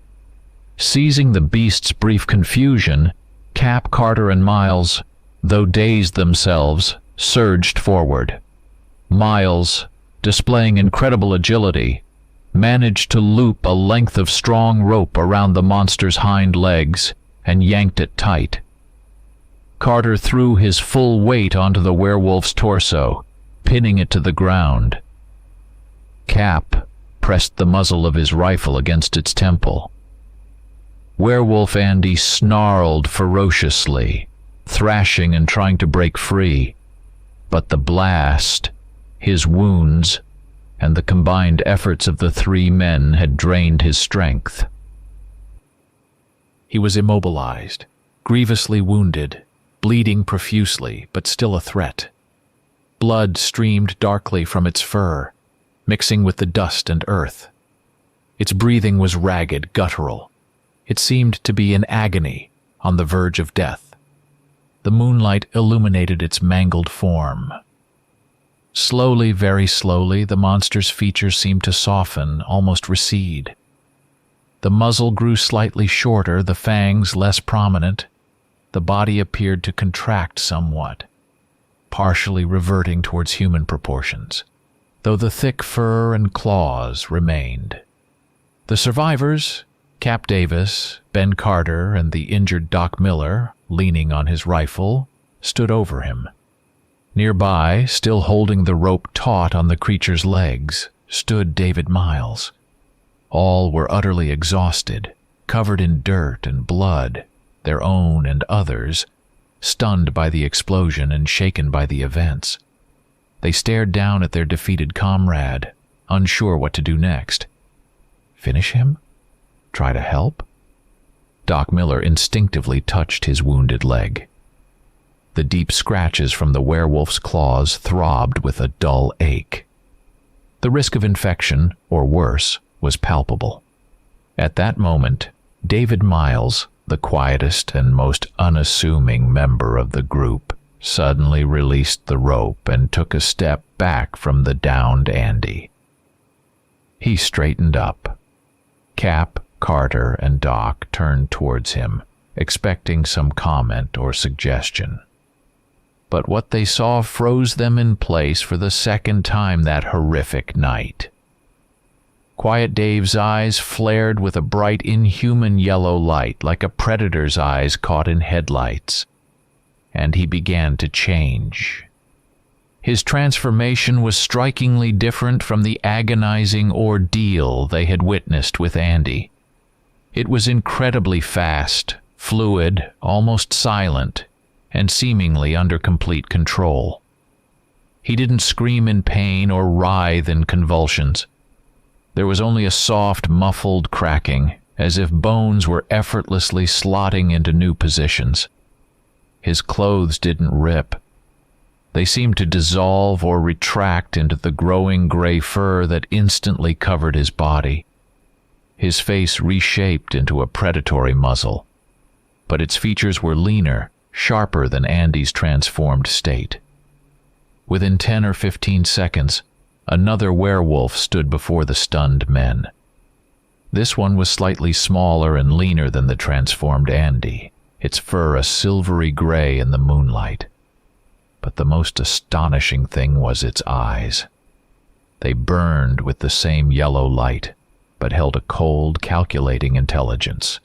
[SPEAKER 1] Seizing the beast's brief confusion, Cap, Carter, and Miles, though dazed themselves, surged forward. Miles, displaying incredible agility, managed to loop a length of strong rope around the monster's hind legs and yanked it tight. Carter threw his full weight onto the werewolf's torso, pinning it to the ground. Cap pressed the muzzle of his rifle against its temple. Werewolf Andy snarled ferociously, thrashing and trying to break free. But the blast, his wounds, and the combined efforts of the three men had drained his strength. He was immobilized, grievously wounded, bleeding profusely, but still a threat. Blood streamed darkly from its fur, mixing with the dust and earth. Its breathing was ragged, guttural. It seemed to be in agony, on the verge of death. The moonlight illuminated its mangled form. Slowly, very slowly, the monster's features seemed to soften, almost recede. The muzzle grew slightly shorter, the fangs less prominent. The body appeared to contract somewhat, partially reverting towards human proportions, though the thick fur and claws remained. The survivors, Cap Davis, Ben Carter, and the injured Doc Miller, leaning on his rifle, stood over him. Nearby, still holding the rope taut on the creature's legs, stood David Miles. All were utterly exhausted, covered in dirt and blood, their own and others, stunned by the explosion and shaken by the events. They stared down at their defeated comrade, unsure what to do next. Finish him? Try to help? Doc Miller instinctively touched his wounded leg. The deep scratches from the werewolf's claws throbbed with a dull ache. The risk of infection, or worse, was palpable. At that moment, David Miles, the quietest and most unassuming member of the group, suddenly released the rope and took a step back from the downed Andy. He straightened up. Cap, Carter, and Doc turned towards him, expecting some comment or suggestion. But what they saw froze them in place for the second time that horrific night. Quiet Dave's eyes flared with a bright, inhuman yellow light, like a predator's eyes caught in headlights, and he began to change. His transformation was strikingly different from the agonizing ordeal they had witnessed with Andy. It was incredibly fast, fluid, almost silent, and seemingly under complete control. He didn't scream in pain or writhe in convulsions. There was only a soft, muffled cracking, as if bones were effortlessly slotting into new positions. His clothes didn't rip. They seemed to dissolve or retract into the growing gray fur that instantly covered his body. His face reshaped into a predatory muzzle, but its features were leaner, sharper than Andy's transformed state. Within 10 or 15 seconds, another werewolf stood before the stunned men. This one was slightly smaller and leaner than the transformed Andy, its fur a silvery gray in the moonlight. But the most astonishing thing was its eyes. They burned with the same yellow light, but held a cold, calculating intelligence.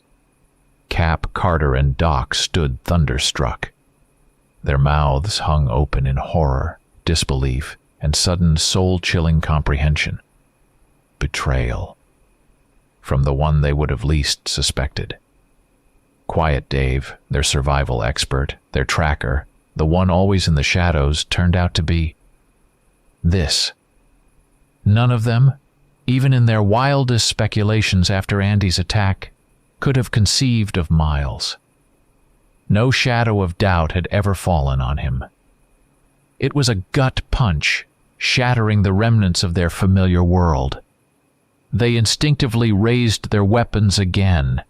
[SPEAKER 1] Cap, Carter, and Doc stood thunderstruck. Their mouths hung open in horror, disbelief, and sudden soul-chilling comprehension. Betrayal. From the one they would have least suspected. Quiet Dave, their survival expert, their tracker, the one always in the shadows, turned out to be this. None of them, even in their wildest speculations after Andy's attack, could have conceived of Miles. No shadow of doubt had ever fallen on him. It was a gut punch, shattering the remnants of their familiar world. They instinctively raised their weapons again,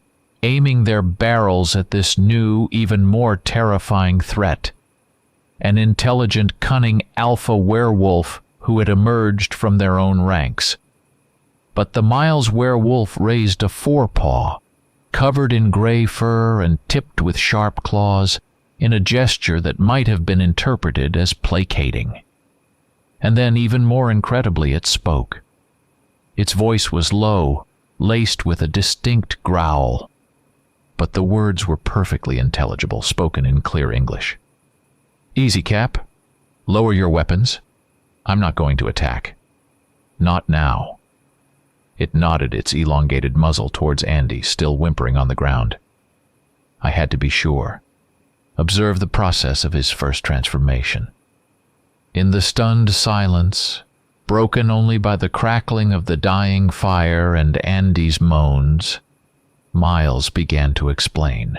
[SPEAKER 1] aiming their barrels at this new, even more terrifying threat. An intelligent, cunning alpha werewolf who had emerged from their own ranks. But the Miles werewolf raised a forepaw, covered in gray fur and tipped with sharp claws, in a gesture that might have been interpreted as placating. And then, even more incredibly, it spoke. Its voice was low, laced with a distinct growl, but the words were perfectly intelligible, spoken in clear English. "Easy, Cap. Lower your weapons. I'm not going to attack. Not now." It nodded its elongated muzzle towards Andy, still whimpering on the ground. I had to be sure. Observe the process of his first transformation. In the stunned silence, broken only by the crackling of the dying fire and Andy's moans, Miles began to explain.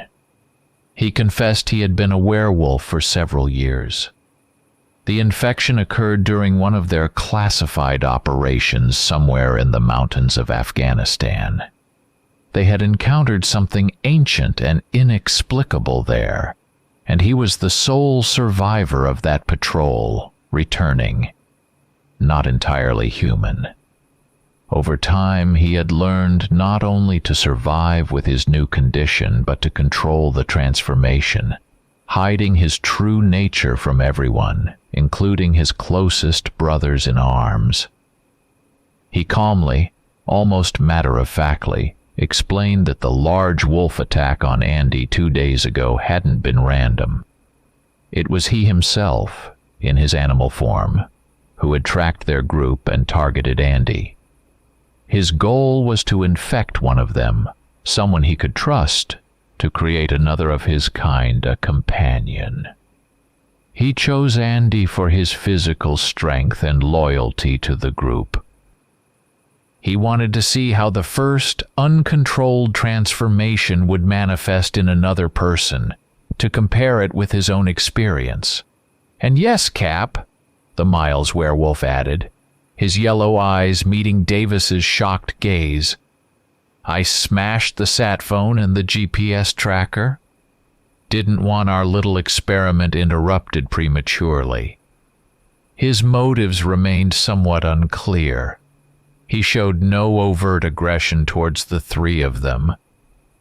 [SPEAKER 1] He confessed he had been a werewolf for several years. The infection occurred during one of their classified operations somewhere in the mountains of Afghanistan. They had encountered something ancient and inexplicable there, and he was the sole survivor of that patrol, returning, not entirely human. Over time, he had learned not only to survive with his new condition, but to control the transformation, hiding his true nature from everyone, including his closest brothers in arms. He calmly, almost matter-of-factly, explained that the large wolf attack on Andy 2 days ago hadn't been random. It was he himself, in his animal form, who had tracked their group and targeted Andy. His goal was to infect one of them, someone he could trust, to create another of his kind, a companion. He chose Andy for his physical strength and loyalty to the group. He wanted to see how the first uncontrolled transformation would manifest in another person, to compare it with his own experience. And yes, Cap, the Miles werewolf added, his yellow eyes meeting Davis's shocked gaze, I smashed the sat phone and the GPS tracker. Didn't want our little experiment interrupted prematurely. His motives remained somewhat unclear. He showed no overt aggression towards the three of them,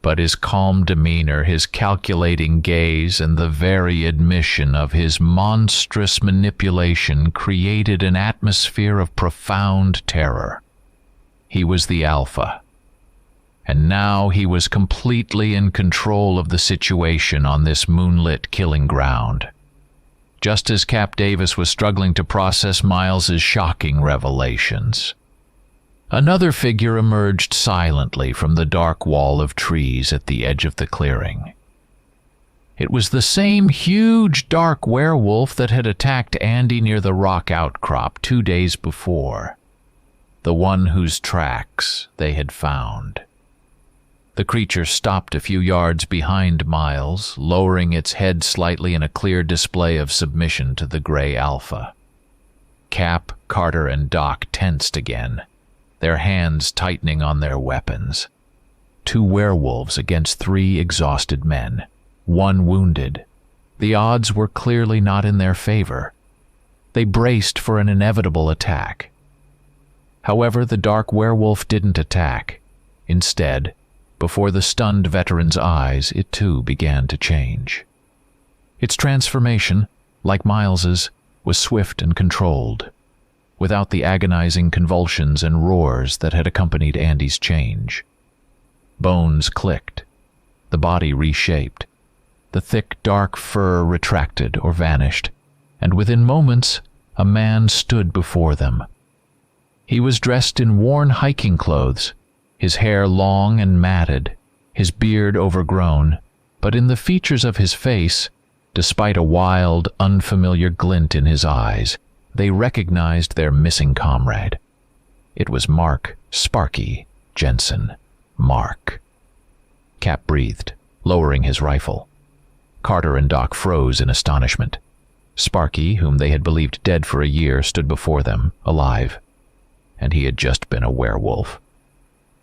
[SPEAKER 1] but his calm demeanor, his calculating gaze, and the very admission of his monstrous manipulation created an atmosphere of profound terror. He was the Alpha, and now he was completely in control of the situation on this moonlit killing ground. Just as Cap Davis was struggling to process Miles's shocking revelations, another figure emerged silently from the dark wall of trees at the edge of the clearing. It was the same huge dark werewolf that had attacked Andy near the rock outcrop 2 days before, the one whose tracks they had found. The creature stopped a few yards behind Miles, lowering its head slightly in a clear display of submission to the gray Alpha. Cap, Carter, and Doc tensed again, their hands tightening on their weapons. 2 werewolves against 3 exhausted men, 1 wounded. The odds were clearly not in their favor. They braced for an inevitable attack. However, the dark werewolf didn't attack. Instead, before the stunned veteran's eyes, it too began to change. Its transformation, like Miles's, was swift and controlled, without the agonizing convulsions and roars that had accompanied Andy's change. Bones clicked, the body reshaped, the thick dark fur retracted or vanished, and within moments a man stood before them. He was dressed in worn hiking clothes, his hair long and matted, his beard overgrown, but in the features of his face, despite a wild, unfamiliar glint in his eyes, they recognized their missing comrade. It was Mark Sparky Jensen. Mark. Cap breathed, lowering his rifle. Carter and Doc froze in astonishment. Sparky, whom they had believed dead for a year, stood before them, alive. And he had just been a werewolf.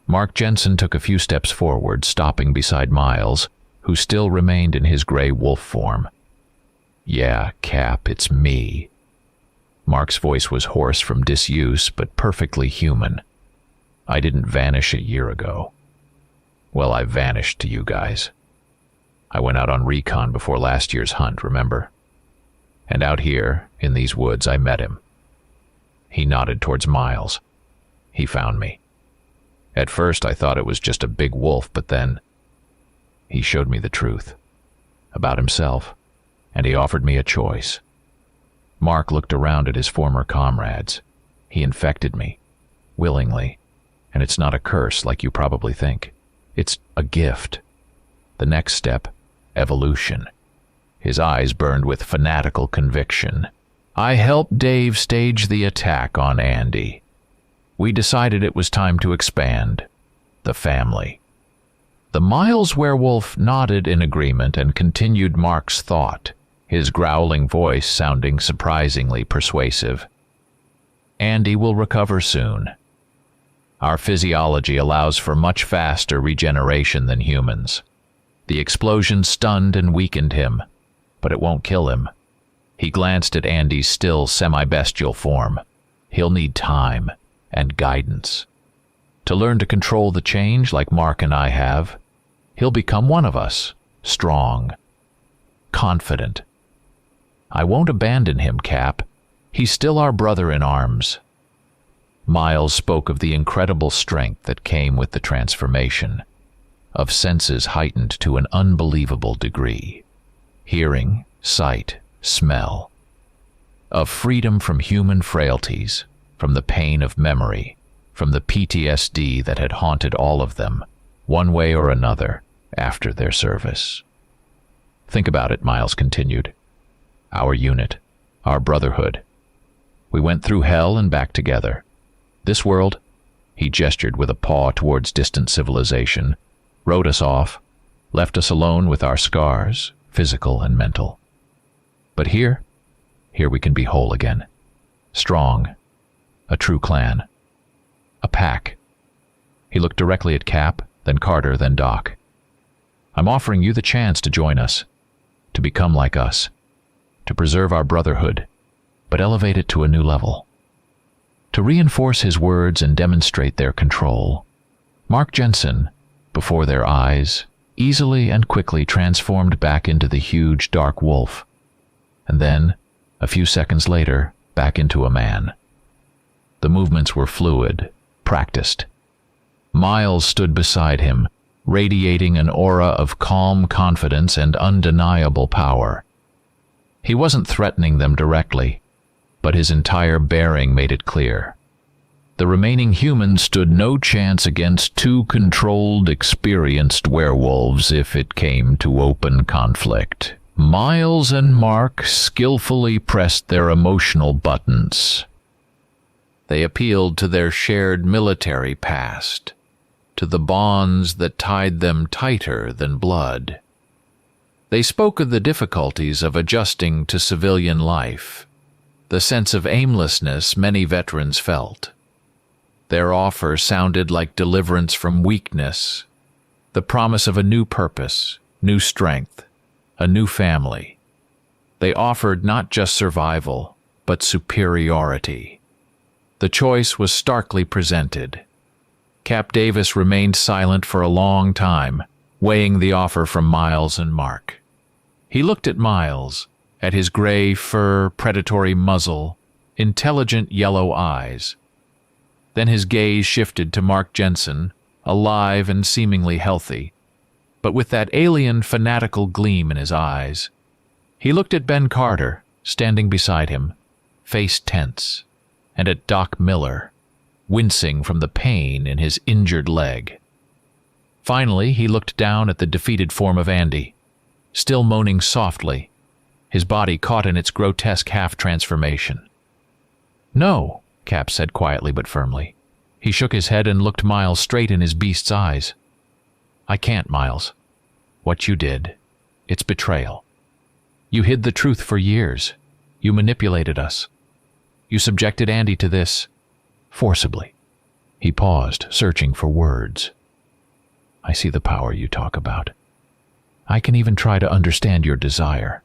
[SPEAKER 1] Mark Jensen took a few steps forward, stopping beside Miles, who still remained in his gray wolf form. "Yeah, Cap, it's me." Mark's voice was hoarse from disuse, but perfectly human. "I didn't vanish a year ago. Well, I vanished to you guys. I went out on recon before last year's hunt, remember? And out here, in these woods, I met him." He nodded towards Miles. "He found me. At first I thought it was just a big wolf, but then he showed me the truth about himself, and he offered me a choice." Mark looked around at his former comrades. "He infected me, willingly, and it's not a curse like you probably think. It's a gift. The next step, evolution." His eyes burned with fanatical conviction. "I helped Dave stage the attack on Andy. We decided it was time to expand. The family." The Miles werewolf nodded in agreement and continued Mark's thought, his growling voice sounding surprisingly persuasive. "Andy will recover soon. Our physiology allows for much faster regeneration than humans. The explosion stunned and weakened him, but it won't kill him." He glanced at Andy's still semi-bestial form. "He'll need time and guidance to learn to control the change like Mark and I have. He'll become one of us, strong, confident. I won't abandon him, Cap. He's still our brother in arms." Miles spoke of the incredible strength that came with the transformation, of senses heightened to an unbelievable degree. Hearing, sight, smell. of freedom from human frailties, from the pain of memory, from the PTSD that had haunted all of them, one way or another, after their service. Think about it, Miles continued. Our unit, our brotherhood. We went through hell and back together. This world, he gestured with a paw towards distant civilization, wrote us off, left us alone with our scars, physical and mental. But here we can be whole again. Strong. A true clan. A pack. He looked directly at Cap, then Carter, then Doc. I'm offering you the chance to join us, to become like us, to preserve our brotherhood, but elevate it to a new level. To reinforce his words and demonstrate their control, Mark Jensen, before their eyes, easily and quickly transformed back into the huge dark wolf, and then, a few seconds later, back into a man. The movements were fluid, practiced. Miles stood beside him, radiating an aura of calm confidence and undeniable power. He wasn't threatening them directly, but his entire bearing made it clear. The remaining humans stood no chance against two controlled, experienced werewolves if it came to open conflict. Miles and Mark skillfully pressed their emotional buttons. They appealed to their shared military past, to the bonds that tied them tighter than blood. They spoke of the difficulties of adjusting to civilian life, the sense of aimlessness many veterans felt. Their offer sounded like deliverance from weakness, the promise of a new purpose, new strength, a new family. They offered not just survival, but superiority. The choice was starkly presented. Cap Davis remained silent for a long time, weighing the offer from Miles and Mark. He looked at Miles, at his gray fur, predatory muzzle, intelligent yellow eyes. Then his gaze shifted to Mark Jensen, alive and seemingly healthy, but with that alien, fanatical gleam in his eyes. He looked at Ben Carter, standing beside him, face tense, and at Doc Miller, wincing from the pain in his injured leg. Finally, he looked down at the defeated form of Andy, still moaning softly, his body caught in its grotesque half-transformation. "No," Cap said quietly but firmly. He shook his head and looked Miles straight in his beast's eyes. "I can't, Miles. What you did, it's betrayal. You hid the truth for years. You manipulated us. You subjected Andy to this, forcibly." He paused, searching for words. "I see the power you talk about. I can even try to understand your desire,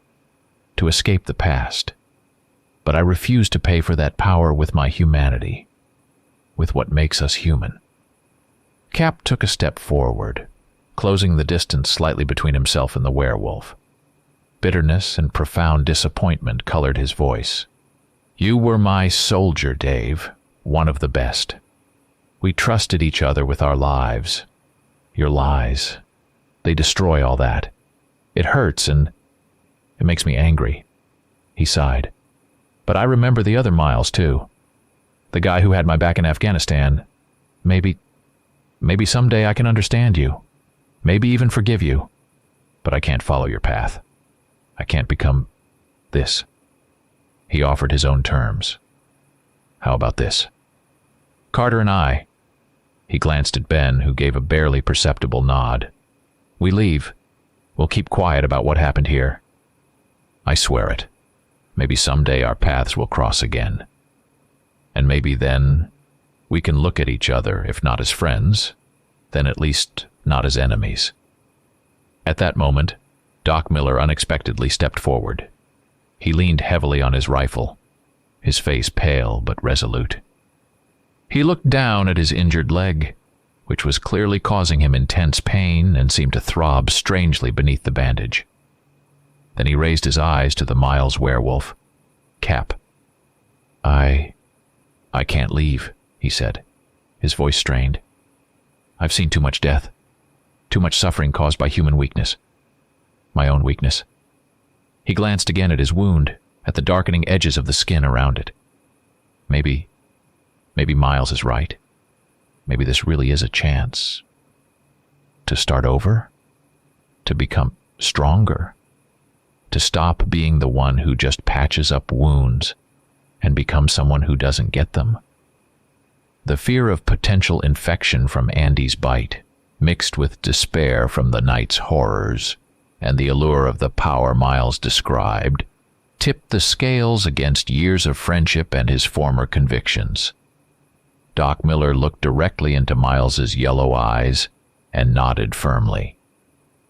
[SPEAKER 1] to escape the past. But I refuse to pay for that power with my humanity, with what makes us human." Cap took a step forward, closing the distance slightly between himself and the werewolf. Bitterness and profound disappointment colored his voice. "You were my soldier, Dave, one of the best. We trusted each other with our lives. Your lies, they destroy all that. It hurts and it makes me angry." He sighed. "But I remember the other Miles, too. The guy who had my back in Afghanistan. Maybe someday I can understand you. Maybe even forgive you. But I can't follow your path. I can't become this." He offered his own terms. "How about this? Carter and I," he glanced at Ben, who gave a barely perceptible nod. "We leave. We'll keep quiet about what happened here. I swear it. Maybe someday our paths will cross again. And maybe then we can look at each other, if not as friends, then at least not as enemies." At that moment, Doc Miller unexpectedly stepped forward. He leaned heavily on his rifle, his face pale but resolute. He looked down at his injured leg, which was clearly causing him intense pain and seemed to throb strangely beneath the bandage. Then he raised his eyes to the Miles werewolf. "Cap, I can't leave," he said, his voice strained. "I've seen too much death, too much suffering caused by human weakness. My own weakness." He glanced again at his wound, at the darkening edges of the skin around it. Maybe Miles is right. Maybe this really is a chance to start over, to become stronger, to stop being the one who just patches up wounds and become someone who doesn't get them. The fear of potential infection from Andy's bite, mixed with despair from the night's horrors and the allure of the power Miles described, tipped the scales against years of friendship and his former convictions. Doc Miller looked directly into Miles's yellow eyes and nodded firmly.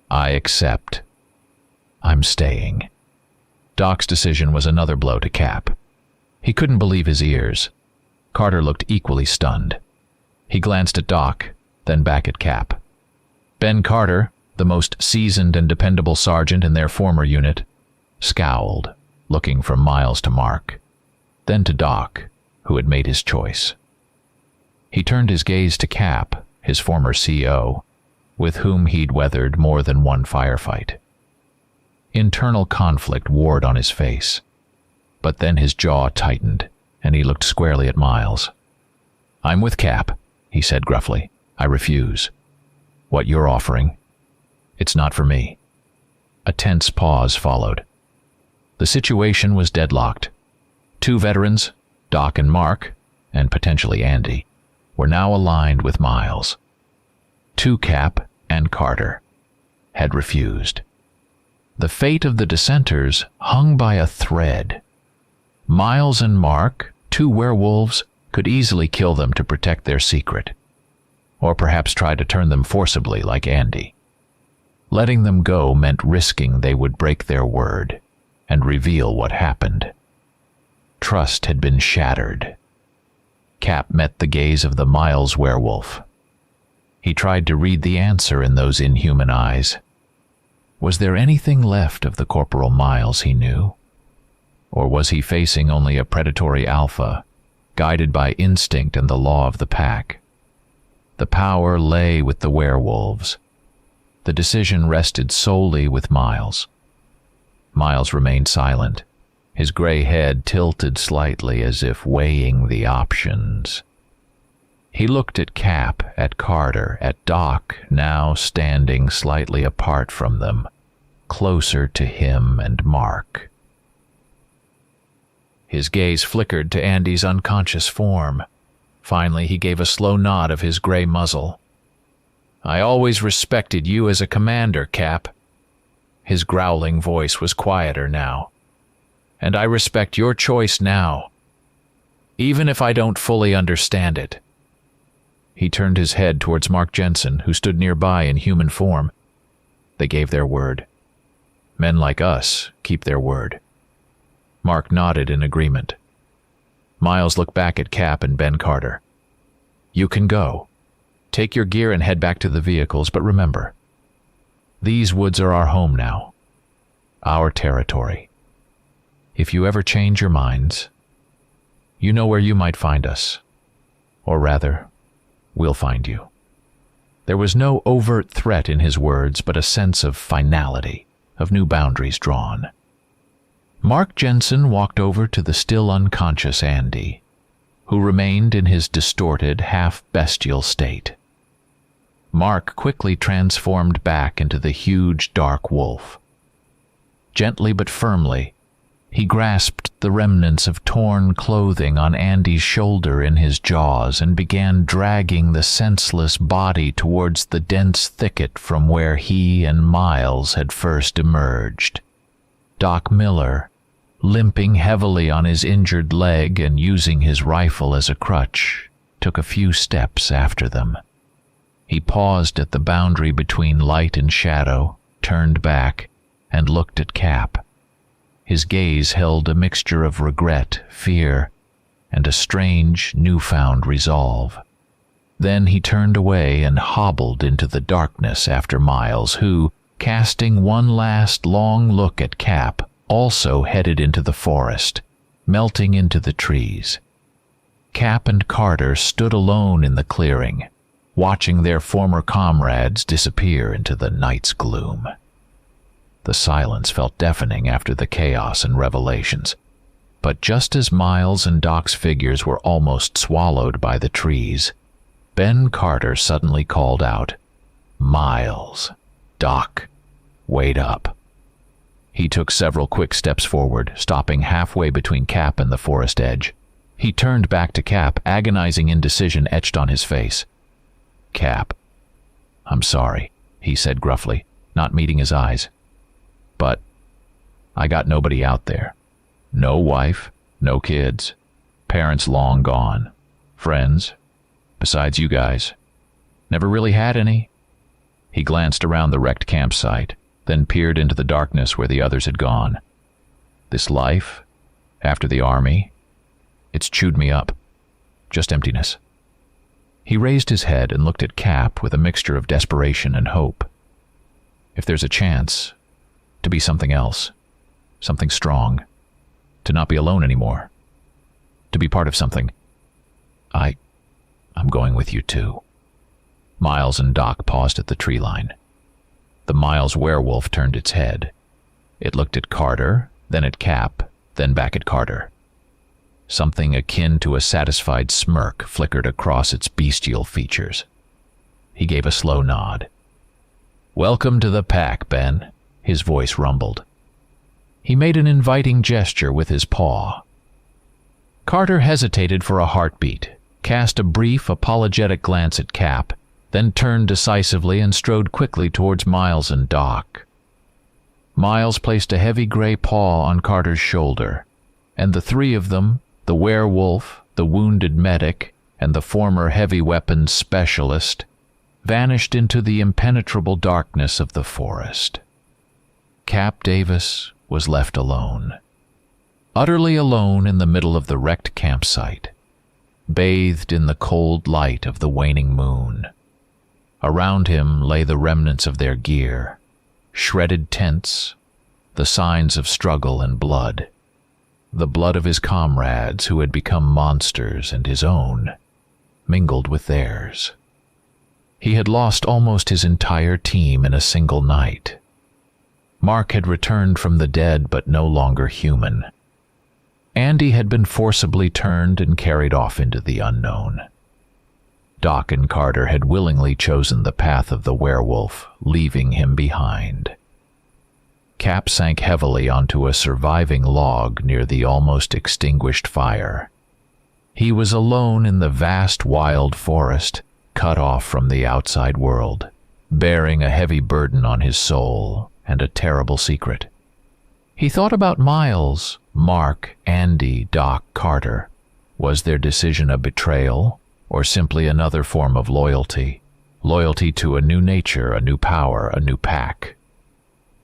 [SPEAKER 1] "I accept. I'm staying." Doc's decision was another blow to Cap. He couldn't believe his ears. Carter looked equally stunned. He glanced at Doc, then back at Cap. Ben Carter, the most seasoned and dependable sergeant in their former unit, scowled, looking from Miles to Mark, then to Doc, who had made his choice. He turned his gaze to Cap, his former CO, with whom he'd weathered more than one firefight. Internal conflict warred on his face, but then his jaw tightened, and he looked squarely at Miles. "I'm with Cap," he said gruffly. "I refuse. What you're offering, it's not for me." A tense pause followed. The situation was deadlocked. Two veterans, Doc and Mark, and potentially Andy, were now aligned with Miles. Two Cap and Carter had refused. The fate of the dissenters hung by a thread. Miles and Mark, two werewolves, could easily kill them to protect their secret, or perhaps try to turn them forcibly like Andy. Letting them go meant risking they would break their word and reveal what happened. Trust had been shattered. Cap met the gaze of the Miles werewolf. He tried to read the answer in those inhuman eyes. Was there anything left of the Corporal Miles he knew? Or was he facing only a predatory alpha, guided by instinct and the law of the pack? The power lay with the werewolves. The decision rested solely with Miles. Miles remained silent, his gray head tilted slightly as if weighing the options. He looked at Cap, at Carter, at Doc, now standing slightly apart from them, closer to him and Mark. His gaze flickered to Andy's unconscious form. Finally, he gave a slow nod of his gray muzzle. "I always respected you as a commander, Cap." His growling voice was quieter now. "And I respect your choice now, even if I don't fully understand it." He turned his head towards Mark Jensen, who stood nearby in human form. They gave their word. Men like us keep their word. Mark nodded in agreement. Miles looked back at Cap and Ben Carter. "You can go. Take your gear and head back to the vehicles, but remember, these woods are our home now, our territory. If you ever change your minds, you know where you might find us. Or rather, we'll find you." There was no overt threat in his words, but a sense of finality, of new boundaries drawn. Mark Jensen walked over to the still unconscious Andy, who remained in his distorted, half-bestial state. Mark quickly transformed back into the huge, dark wolf. Gently but firmly, he grasped the remnants of torn clothing on Andy's shoulder in his jaws and began dragging the senseless body towards the dense thicket from where he and Miles had first emerged. Doc Miller, limping heavily on his injured leg and using his rifle as a crutch, took a few steps after them. He paused at the boundary between light and shadow, turned back, and looked at Cap. His gaze held a mixture of regret, fear, and a strange, newfound resolve. Then he turned away and hobbled into the darkness after Miles, who, casting one last long look at Cap, also headed into the forest, melting into the trees. Cap and Carter stood alone in the clearing, watching their former comrades disappear into the night's gloom. The silence felt deafening after the chaos and revelations. But just as Miles and Doc's figures were almost swallowed by the trees, Ben Carter suddenly called out, "Miles, Doc, wait up." He took several quick steps forward, stopping halfway between Cap and the forest edge. He turned back to Cap, agonizing indecision etched on his face. "Cap, I'm sorry," he said gruffly, not meeting his eyes. "But I got nobody out there. No wife, no kids, parents long gone, friends, besides you guys. Never really had any." He glanced around the wrecked campsite, then peered into the darkness where the others had gone. "This life, after the army, it's chewed me up. Just emptiness." He raised his head and looked at Cap with a mixture of desperation and hope. "If there's a chance to be something else, something strong, to not be alone anymore, to be part of something, I'm going with you too." Miles and Doc paused at the tree line. The Miles werewolf turned its head. It looked at Carter, then at Cap, then back at Carter. Something akin to a satisfied smirk flickered across its bestial features. He gave a slow nod. "Welcome to the pack, Ben," his voice rumbled. He made an inviting gesture with his paw. Carter hesitated for a heartbeat, cast a brief, apologetic glance at Cap, then turned decisively and strode quickly towards Miles and Doc. Miles placed a heavy gray paw on Carter's shoulder, and the three of them, the werewolf, the wounded medic, and the former heavy weapons specialist, vanished into the impenetrable darkness of the forest. Cap Davis was left alone. Utterly alone in the middle of the wrecked campsite, bathed in the cold light of the waning moon. Around him lay the remnants of their gear, shredded tents, the signs of struggle and blood, the blood of his comrades who had become monsters and his own, mingled with theirs. He had lost almost his entire team in a single night. Mark had returned from the dead but no longer human. Andy had been forcibly turned and carried off into the unknown. Doc and Carter had willingly chosen the path of the werewolf, leaving him behind. Cap sank heavily onto a surviving log near the almost extinguished fire. He was alone in the vast wild forest, cut off from the outside world, bearing a heavy burden on his soul and a terrible secret. He thought about Miles, Mark, Andy, Doc, Carter. Was their decision a betrayal, or simply another form of loyalty? Loyalty to a new nature, a new power, a new pack.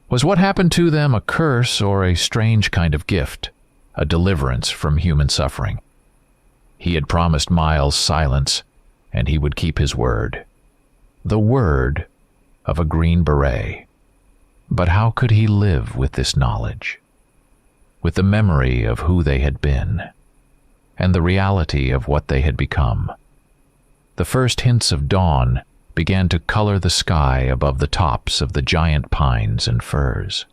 [SPEAKER 1] Was what happened to them a curse or a strange kind of gift, a deliverance from human suffering? He had promised Miles silence, and he would keep his word. The word of a Green Beret. But how could he live with this knowledge? With the memory of who they had been, and the reality of what they had become? The first hints of dawn began to color the sky above the tops of the giant pines and firs.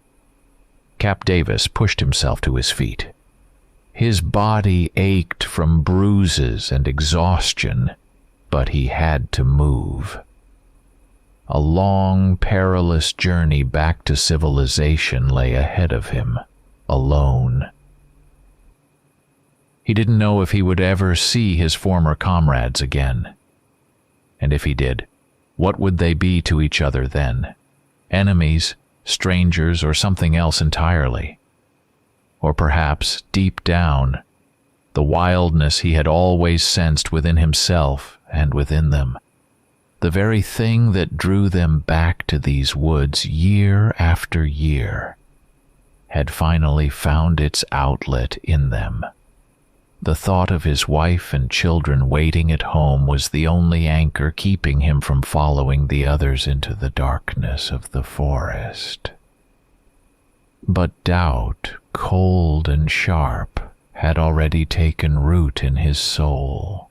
[SPEAKER 1] Cap Davis pushed himself to his feet. His body ached from bruises and exhaustion, but he had to move. A long, perilous journey back to civilization lay ahead of him, alone. He didn't know if he would ever see his former comrades again. And if he did, what would they be to each other then? Enemies, strangers, or something else entirely? Or perhaps, deep down, the wildness he had always sensed within himself and within them, the very thing that drew them back to these woods year after year, had finally found its outlet in them. The thought of his wife and children waiting at home was the only anchor keeping him from following the others into the darkness of the forest. But doubt, cold and sharp, had already taken root in his soul.